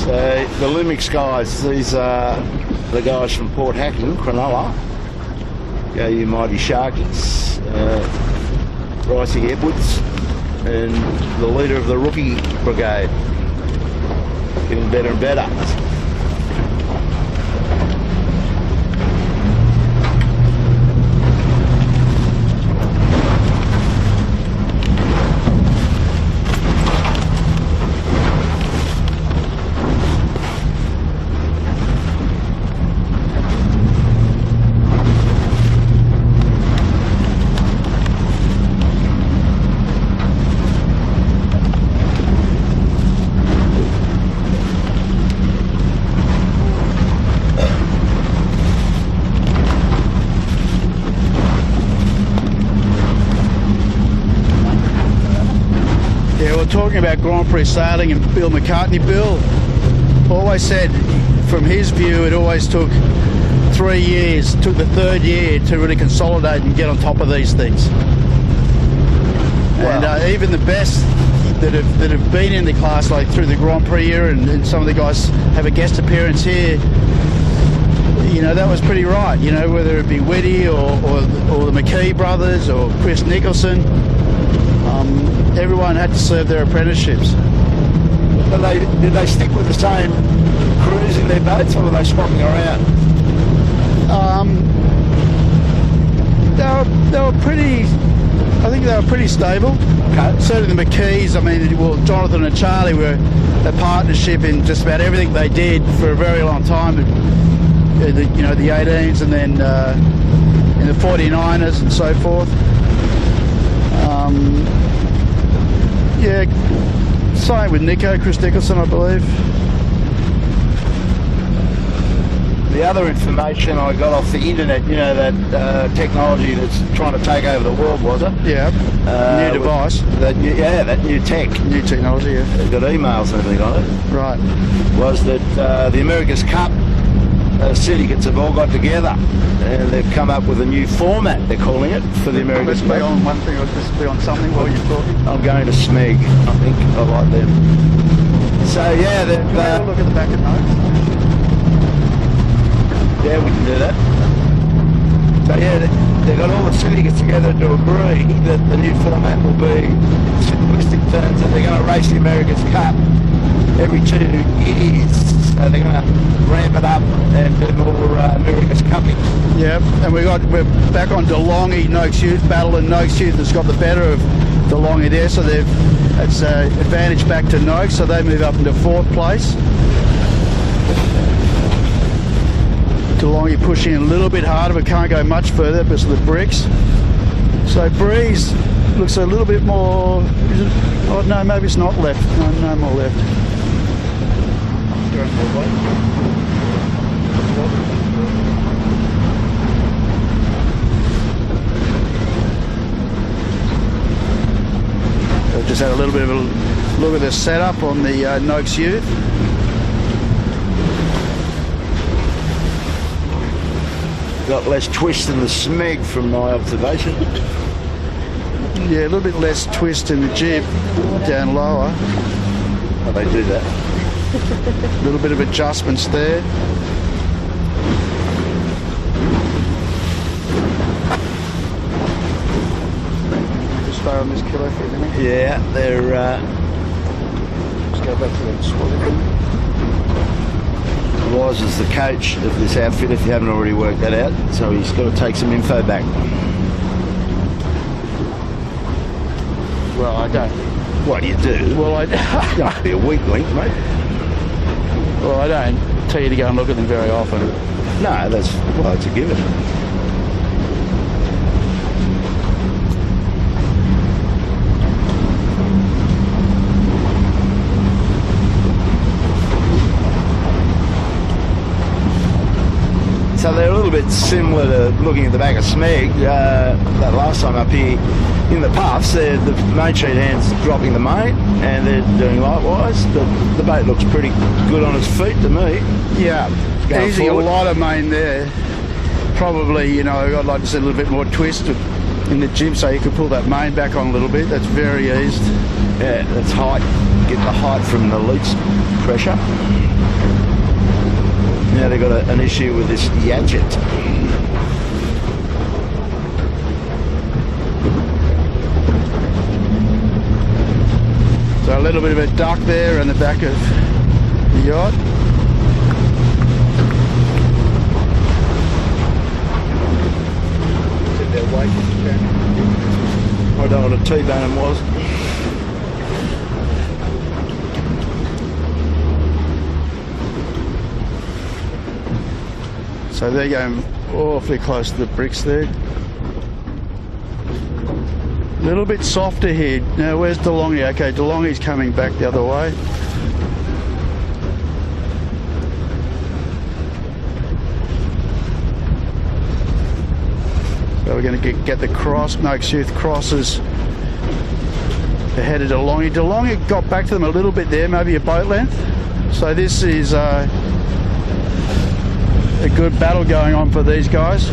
S1: So the Limix guys, these are the guys from Port Hacking, Cronulla. Go you mighty Sharkies, Ricey Edwards, and the leader of the rookie brigade. Getting better and better.
S2: Talking about Grand Prix sailing and Bill McCartney. Bill always said, from his view, it always took 3 years, took the third year to really consolidate and get on top of these things.
S1: Wow.
S2: And even the best that have been in the class, like through the Grand Prix era, and some of the guys have a guest appearance here, you know, that was pretty right, you know, whether it be Whitty or the McKee brothers or Chris Nicholson. Everyone had to serve their apprenticeships.
S1: Did they stick with the same cruising their boats, or were they swapping around?
S2: They were pretty. I think they were pretty stable.
S1: Okay.
S2: Certainly the McKees. I mean, well, Jonathan and Charlie were a partnership in just about everything they did for a very long time. The 18s, and then in the 49ers and so forth. Same with Chris Nicholson, I believe.
S1: The other information I got off the internet, that technology that's trying to take over the world, was it?
S2: Yeah. New device.
S1: That new tech.
S2: New technology, yeah.
S1: They've got emails and everything on it.
S2: Right.
S1: Was that the America's Cup syndicates have all got together and they've come up with a new format, they're calling it, for the America's Cup.
S2: Let's be on one thing or just be on something while you're talking.
S1: I'm going to Smeg, I think. I like them. So, yeah, they've...
S2: have a look at the back of notes.
S1: Yeah, we can do that. So yeah, they've got all the syndicates together to agree that the new format will be, in simplistic terms, that they're going to race the America's Cup every 2 years. So they're going to ramp it up and do more America's Cupping.
S2: Yeah, and we're back on DeLonghi, Noakes Youth, Battle, and Noakes Youth has got the better of DeLonghi there, so it's advantage back to Noakes, so they move up into 4th place. DeLonghi pushing a little bit harder, but can't go much further because of the bricks. So Breeze looks a little bit more. Oh no, maybe it's not left. No more left. I've just had a little bit of a look at the setup on the Noakes Youth.
S1: Got less twist in the Smeg from my observation.
S2: Yeah, a little bit less twist in the jib down lower.
S1: Oh, they do that.
S2: A little bit of adjustments there. Just stay on this kilo for a minute.
S1: Yeah, they're...
S2: Let's go back to that swelling.
S1: Was is the coach of this outfit, if you haven't already worked that out, so he's got to take some info back.
S2: Well, I don't.
S1: What do you do?
S2: Well, I
S1: Don't be a weak link, mate.
S2: well, I don't tell you to go and look at them very often.
S1: No, it's a given. So they're a little bit similar to looking at the back of Smeg. That last time up here in the puffs, the main sheet hand's dropping the main and they're doing likewise. The boat looks pretty good on its feet to me.
S2: Yeah, easy, a lot of main there. Probably, I'd like to see a little bit more twist in the jib so you could pull that main back on a little bit. That's very eased.
S1: Yeah, that's height. Get the height from the least pressure. Now they've got an issue with this yatchet.
S2: So a little bit of a duck there in the back of the yacht.
S1: I don't know what a T-bone was.
S2: So they're going awfully close to the bricks there. A little bit softer here. Now, where's DeLonghi? Okay, DeLonghi's coming back the other way. So we're going to get the cross. Noakes Youth crosses ahead of DeLonghi. DeLonghi got back to them a little bit there, maybe a boat length. So this is a good battle going on for these guys.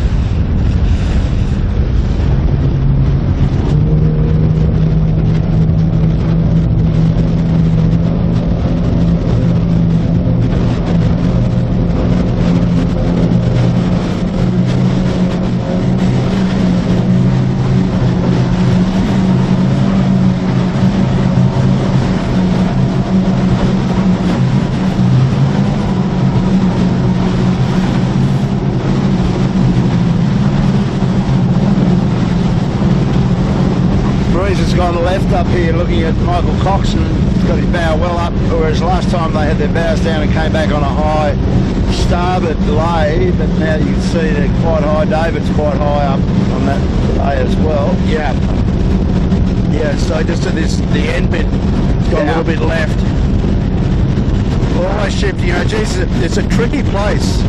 S1: has gone left up here looking at Michael Coxon. He's got his bow well up, whereas last time they had their bows down and came back on a high starboard lay, but now you can see they're quite high. David's quite high up on that lay as well.
S2: Yeah. Yeah, so just at this, the end bit, it's got a little bit left. Always shifting, you know, geez, it's a tricky place.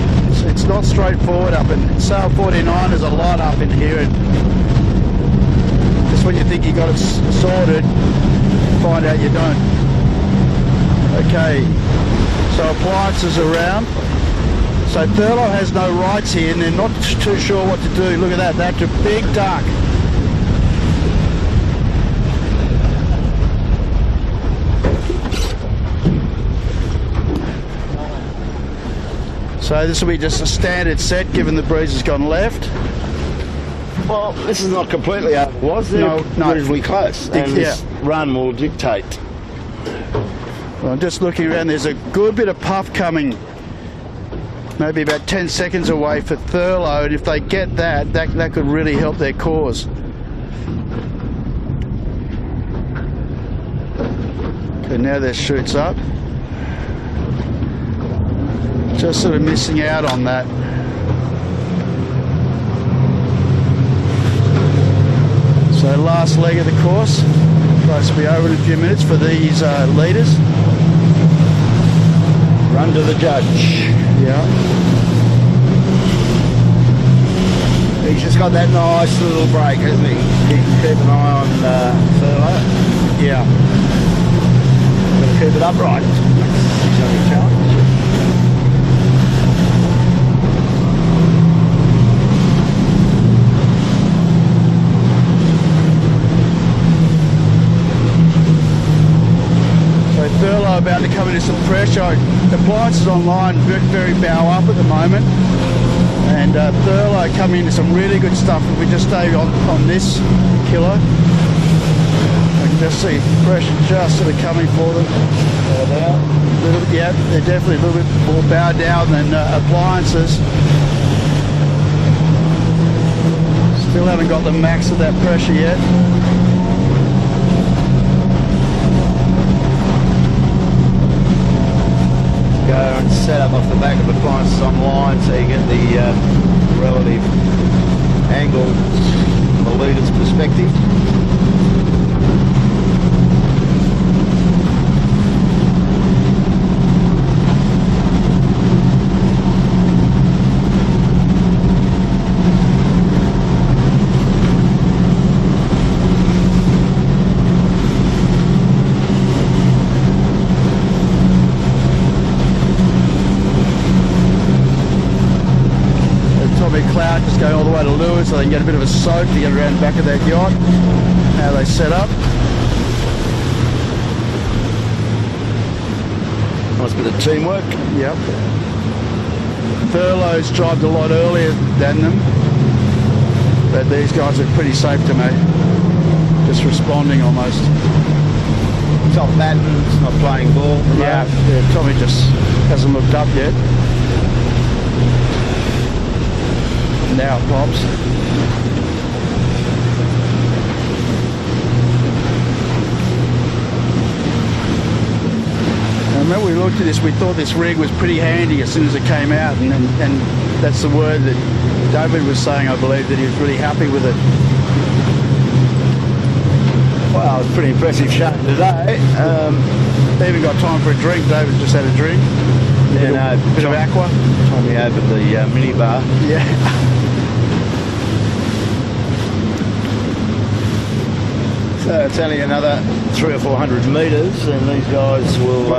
S2: It's not straightforward up, and Sail 49 is a lot up in here, and just when you think you got it sorted, find out you don't. Okay, so appliances around. So Thurlow has no rights here, and they're not too sure what to do. Look at that, that's a big duck. So this will be just a standard set, given the breeze has gone left.
S1: Well, this is not completely out. Was there?
S2: No.
S1: Reasonably close. And this run will dictate.
S2: Well, I'm just looking around. There's a good bit of puff coming, maybe about 10 seconds away for Thurlow, and if they get that could really help their cause. Okay, now their shoots up. Just sort of missing out on that. So last leg of the course, supposed to be over in a few minutes for these leaders.
S1: Run to the judge.
S2: Yeah.
S1: He's just got that nice little break, hasn't he? Keep an eye on Thurlow.
S2: Yeah.
S1: Got to keep it upright. He's on a challenge.
S2: Thurlow about to come into some pressure. The appliances online very bow up at the moment, and Thurlow coming into some really good stuff. If we just stay on this kilo, I can just see pressure just sort of coming for them. Yeah, they're definitely a little bit more bow down than appliances. Still haven't got the max of that pressure yet.
S1: Go and set up off the back of appliances online so you get the relative angle from the leader's perspective.
S2: Cloud just going all the way to Lewis so they can get a bit of a soak to get around the back of that yacht. How they set up.
S1: Nice bit of teamwork.
S2: Yep. Thurlow's drived a lot earlier than them, but these guys are pretty safe to me. Just responding almost.
S1: Top Madden's not playing ball.
S2: Yeah, Tommy just hasn't looked up yet. Now it pops. I remember we looked at this, we thought this rig was pretty handy as soon as it came out, and that's the word that David was saying, I believe, that he was really happy with it.
S1: Well, it's pretty impressive shot today.
S2: They even got time for a drink. David just had a drink.
S1: Yeah,
S2: bit of aqua.
S1: Tommy opened the mini bar.
S2: Yeah.
S1: So it's only another 300 or 400 metres, and these guys will.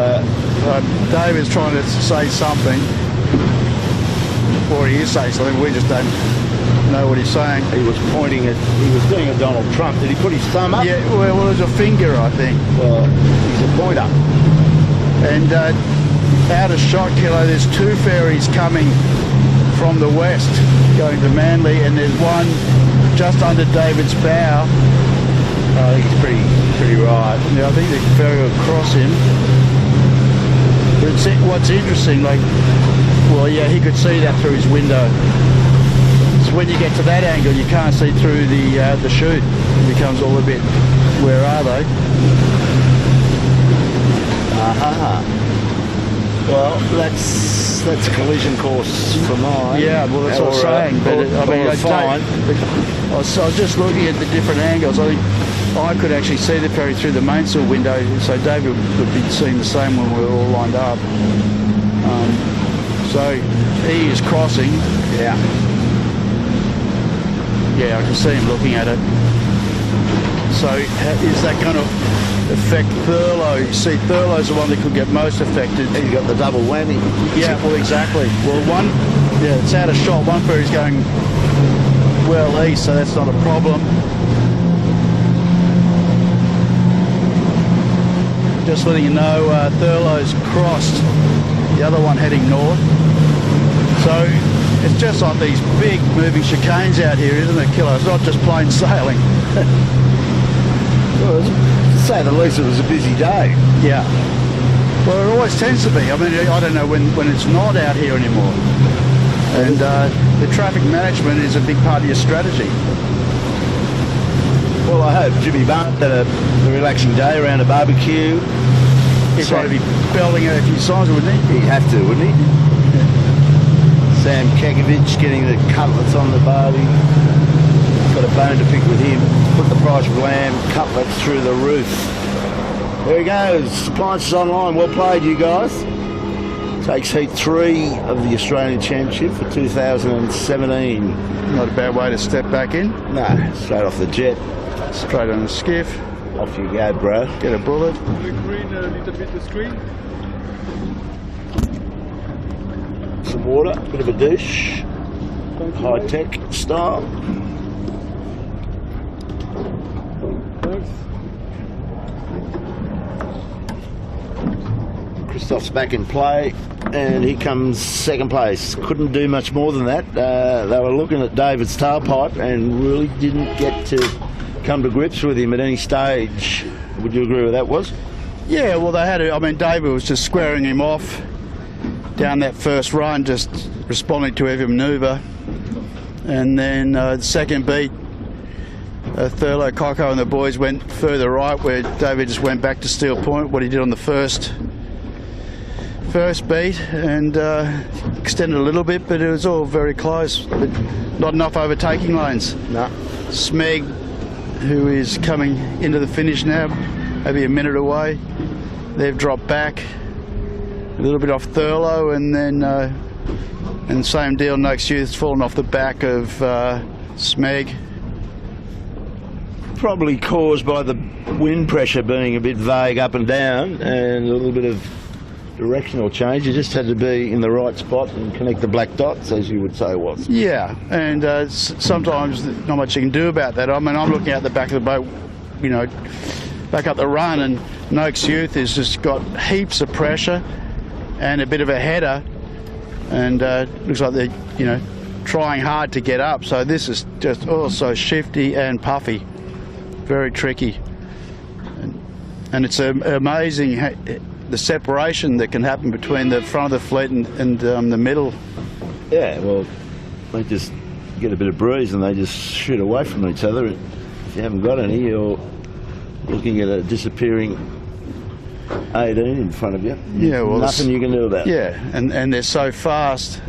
S2: David's trying to say something, or he is saying something. We just don't know what he's saying.
S1: He was pointing at. He was doing a Donald Trump. Did he put his thumb up?
S2: Yeah. Well, it was a finger, I think.
S1: Well, he's a pointer.
S2: And out of shot, Kilo, there's two ferries coming from the west going to Manly, and there's one just under David's bow.
S1: I think he's pretty right.
S2: Yeah, I think the ferry will cross him. But what's interesting, like, well, yeah, he could see that through his window. So when you get to that angle, you can't see through the chute. It becomes all a bit Where are they?
S1: Well, that's a collision course for mine.
S2: Yeah, well, that's what I'm saying. But I was just looking at the different angles. I think I could actually see the ferry through the mainsail window, so David would be seeing the same when we were all lined up. So he is crossing.
S1: Yeah.
S2: Yeah, I can see him looking at it. So is that going to affect Thurlow? You see, Thurlow's the one that could get most affected.
S1: He's got the double whammy.
S2: Yeah, well, exactly. Well, it's out of shot. One ferry's going well east, so that's not a problem. Just letting you know, Thurlow's crossed. The other one heading north. So it's just like these big moving chicanes out here, isn't it, Killer? It's not just plain sailing.
S1: Well, to say the least, it was a busy day.
S2: Yeah. Well, it always tends to be. I mean, I don't know when it's not out here anymore. And the traffic management is a big part of your strategy.
S1: Well, I hope Jimmy Barnett had a relaxing day around a barbecue.
S2: He'd probably be belting out a few songs, wouldn't he?
S1: He'd have to, wouldn't he? Sam Kekovich getting the cutlets on the barbie. Got a bone to pick with him. Put the price of lamb cutlets through the roof. There he goes. Appliances Online. Well played, you guys. Takes heat 3 of the Australian Championship for 2017.
S2: Not a bad way to step back in.
S1: No, straight off the jet.
S2: Straight on the skiff.
S1: Off you go, bro.
S2: Get a bullet.
S4: Green a little bit the screen.
S1: Some water, bit of a douche. High-tech style.
S4: Thanks.
S1: Christoph's back in play, and he comes second place. Couldn't do much more than that. They were looking at David's tailpipe and really didn't get to come to grips with him at any stage. Would you agree with that, was?
S2: Yeah, well, they had to. I mean, David was just squaring him off down that first run, just responding to every manoeuvre. And then the second beat, Thurlow, Coco and the boys went further right, where David just went back to Steel Point, what he did on the first beat, and extended a little bit, but it was all very close, but not enough overtaking lanes.
S1: No.
S2: Smeg, who is coming into the finish now, maybe a minute away, they've dropped back a little bit off Thurlow, and then and same deal, Noakes Youth's fallen off the back of Smeg.
S1: Probably caused by the wind pressure being a bit vague up and down, and a little bit of directional change. You just had to be in the right spot and connect the black dots, as you would say, was.
S2: Yeah, and sometimes not much you can do about that. I mean, I'm looking out the back of the boat, you know, back up the run, and Noakes Youth has just got heaps of pressure and a bit of a header, and looks like they're, you know, trying hard to get up. So this is just so shifty and puffy, very tricky, and it's amazing the separation that can happen between the front of the fleet and the middle.
S1: Yeah, well, they just get a bit of breeze and they just shoot away from each other. If you haven't got any, you're looking at a disappearing 18 in front of you.
S2: Yeah, well,
S1: nothing you can do about it.
S2: Yeah, and they're so fast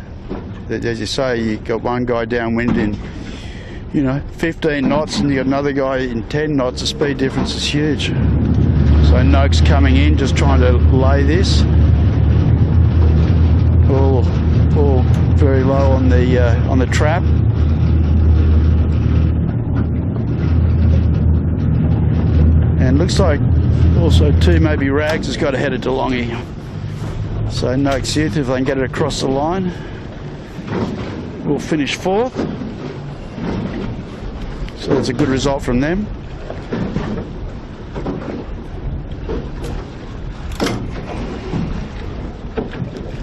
S2: that, as you say, you got one guy downwind in, you know, 15 knots, and you got another guy in 10 knots. The speed difference is huge. So Noakes coming in, just trying to lay this. All very low on the trap. And looks like also too, maybe Rags has got a header to Longy. So Noakes Youth, if they can get it across the line, will finish fourth. So that's a good result from them.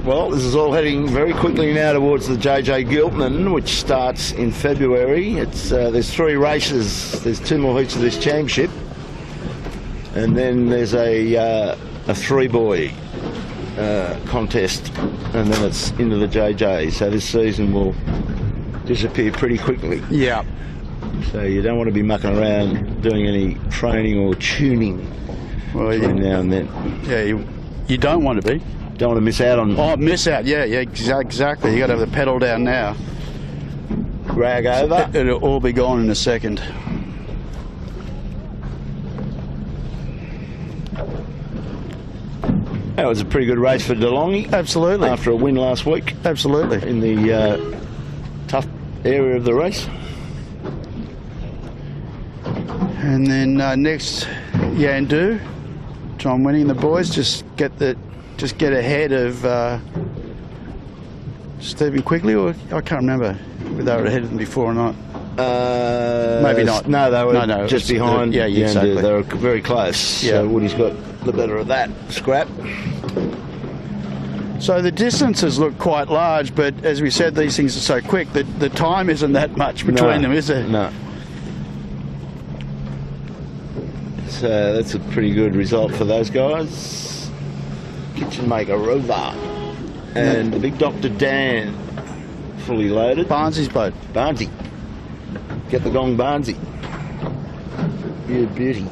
S1: Well, this is all heading very quickly now towards the JJ Giltman, which starts in February. There's 3 races. There's 2 more heats of this championship, and then there's a 3-boy contest, and then it's into the JJ. So this season will disappear pretty quickly.
S2: Yeah.
S1: So you don't want to be mucking around doing any training or tuning
S2: Well,
S1: between now and then.
S2: yeah, you don't want to be.
S1: Don't want to miss out on
S2: Miss out. Yeah, exactly. You got to have the pedal down now.
S1: drag over.
S2: It'll all be gone in a second.
S1: That was a pretty good race for DeLonghi
S2: Absolutely.
S1: after a win last week
S2: Absolutely.
S1: in the tough area of the race.
S2: And then next, Yandu, John Winning, the boys just get ahead of Stephen Quigley, or I can't remember whether they were ahead of them before or not. Maybe not.
S1: No, they were
S2: No,
S1: just
S2: it's-
S1: behind.
S2: yeah,
S1: and
S2: exactly.
S1: they were very close.
S2: Yeah.
S1: So Woody's got the better of that scrap.
S2: So the distances look quite large, but as we said, these things are so quick that the time isn't that much between them, is there?
S1: No. So that's a pretty good result for those guys. Kitchen Maker Rover and the big Dr. Dan, fully loaded.
S2: Barnsley's boat.
S1: Barnsey. Get the gong, Barnsey. You beauty.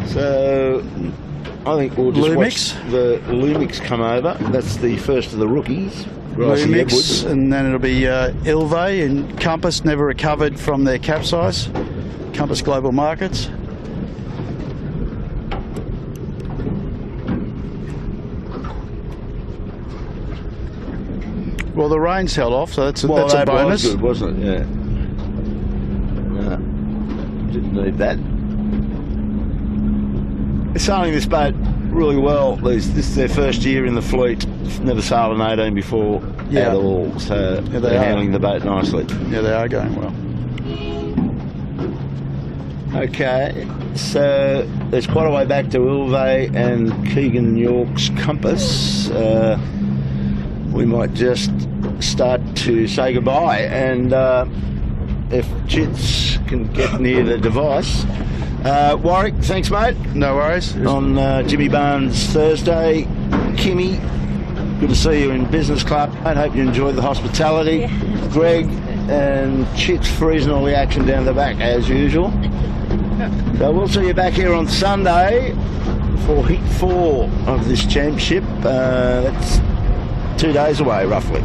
S1: So I think we'll just
S2: Lumix.
S1: watch the Lumix come over. That's the first of the rookies. Grassy
S2: Lumix,
S1: Edwards.
S2: and then it'll be Ilve and Compass, never recovered from their capsize. Compass Global Markets. Well, the rain's held off, so that's a
S1: that
S2: bonus.
S1: was good, wasn't it? Yeah. No, didn't need that. They're sailing this boat really well. This is their first year in the fleet. Never sailed an 18 before at all, so they're handling the boat nicely.
S2: Yeah, they are going well.
S1: Okay, so there's quite a way back to Ilve and Keegan York's Compass. We might just start to say goodbye, and if Chits can get near the device. Warwick, thanks mate.
S2: No worries.
S1: On Jimmy Barnes Thursday. Kimmy, good to see you in business club. I hope you enjoyed the hospitality.
S3: Yeah.
S1: Greg and Chits freezing all the action down the back as usual. So we'll see you back here on Sunday for Heat 4 of this championship. That's 2 days away roughly.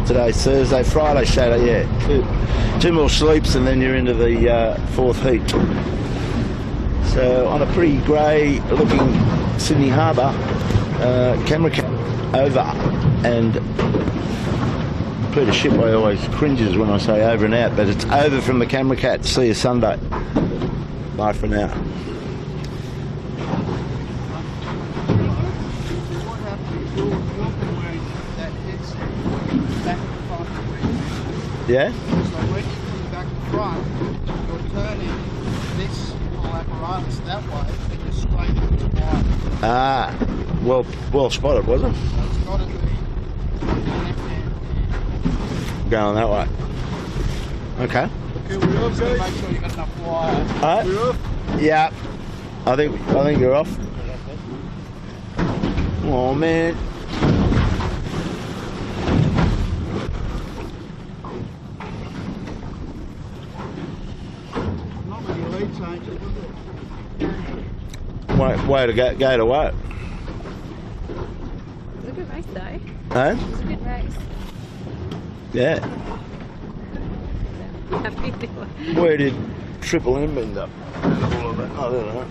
S1: Today's Thursday, Friday, Saturday, yeah. Two more sleeps and then you're into the fourth heat. So on a pretty grey looking Sydney Harbour, camera over, and Peter Shipway always cringes when I say over and out, but it's over from the Camera Cat. See you Sunday. Bye for now. Yeah?
S2: So when you come back in front, you're turning this whole apparatus that way, and you're straight into the wire.
S1: Ah, well spotted, wasn't it?
S2: So it's got to be
S1: Going that way. Okay.
S4: Okay, we're off,
S2: just got to
S4: guys.
S2: make sure you've got enough wire.
S1: Alright.
S4: We're off.
S1: Yeah. I think you're off. Oh man.
S2: Not many lead changes, was there?
S1: Way to go to what?
S3: It was a good race though.
S1: Huh?
S3: It was a good race.
S1: Yeah.
S3: Happy.
S1: Where did Triple M end up? All of that. I don't know.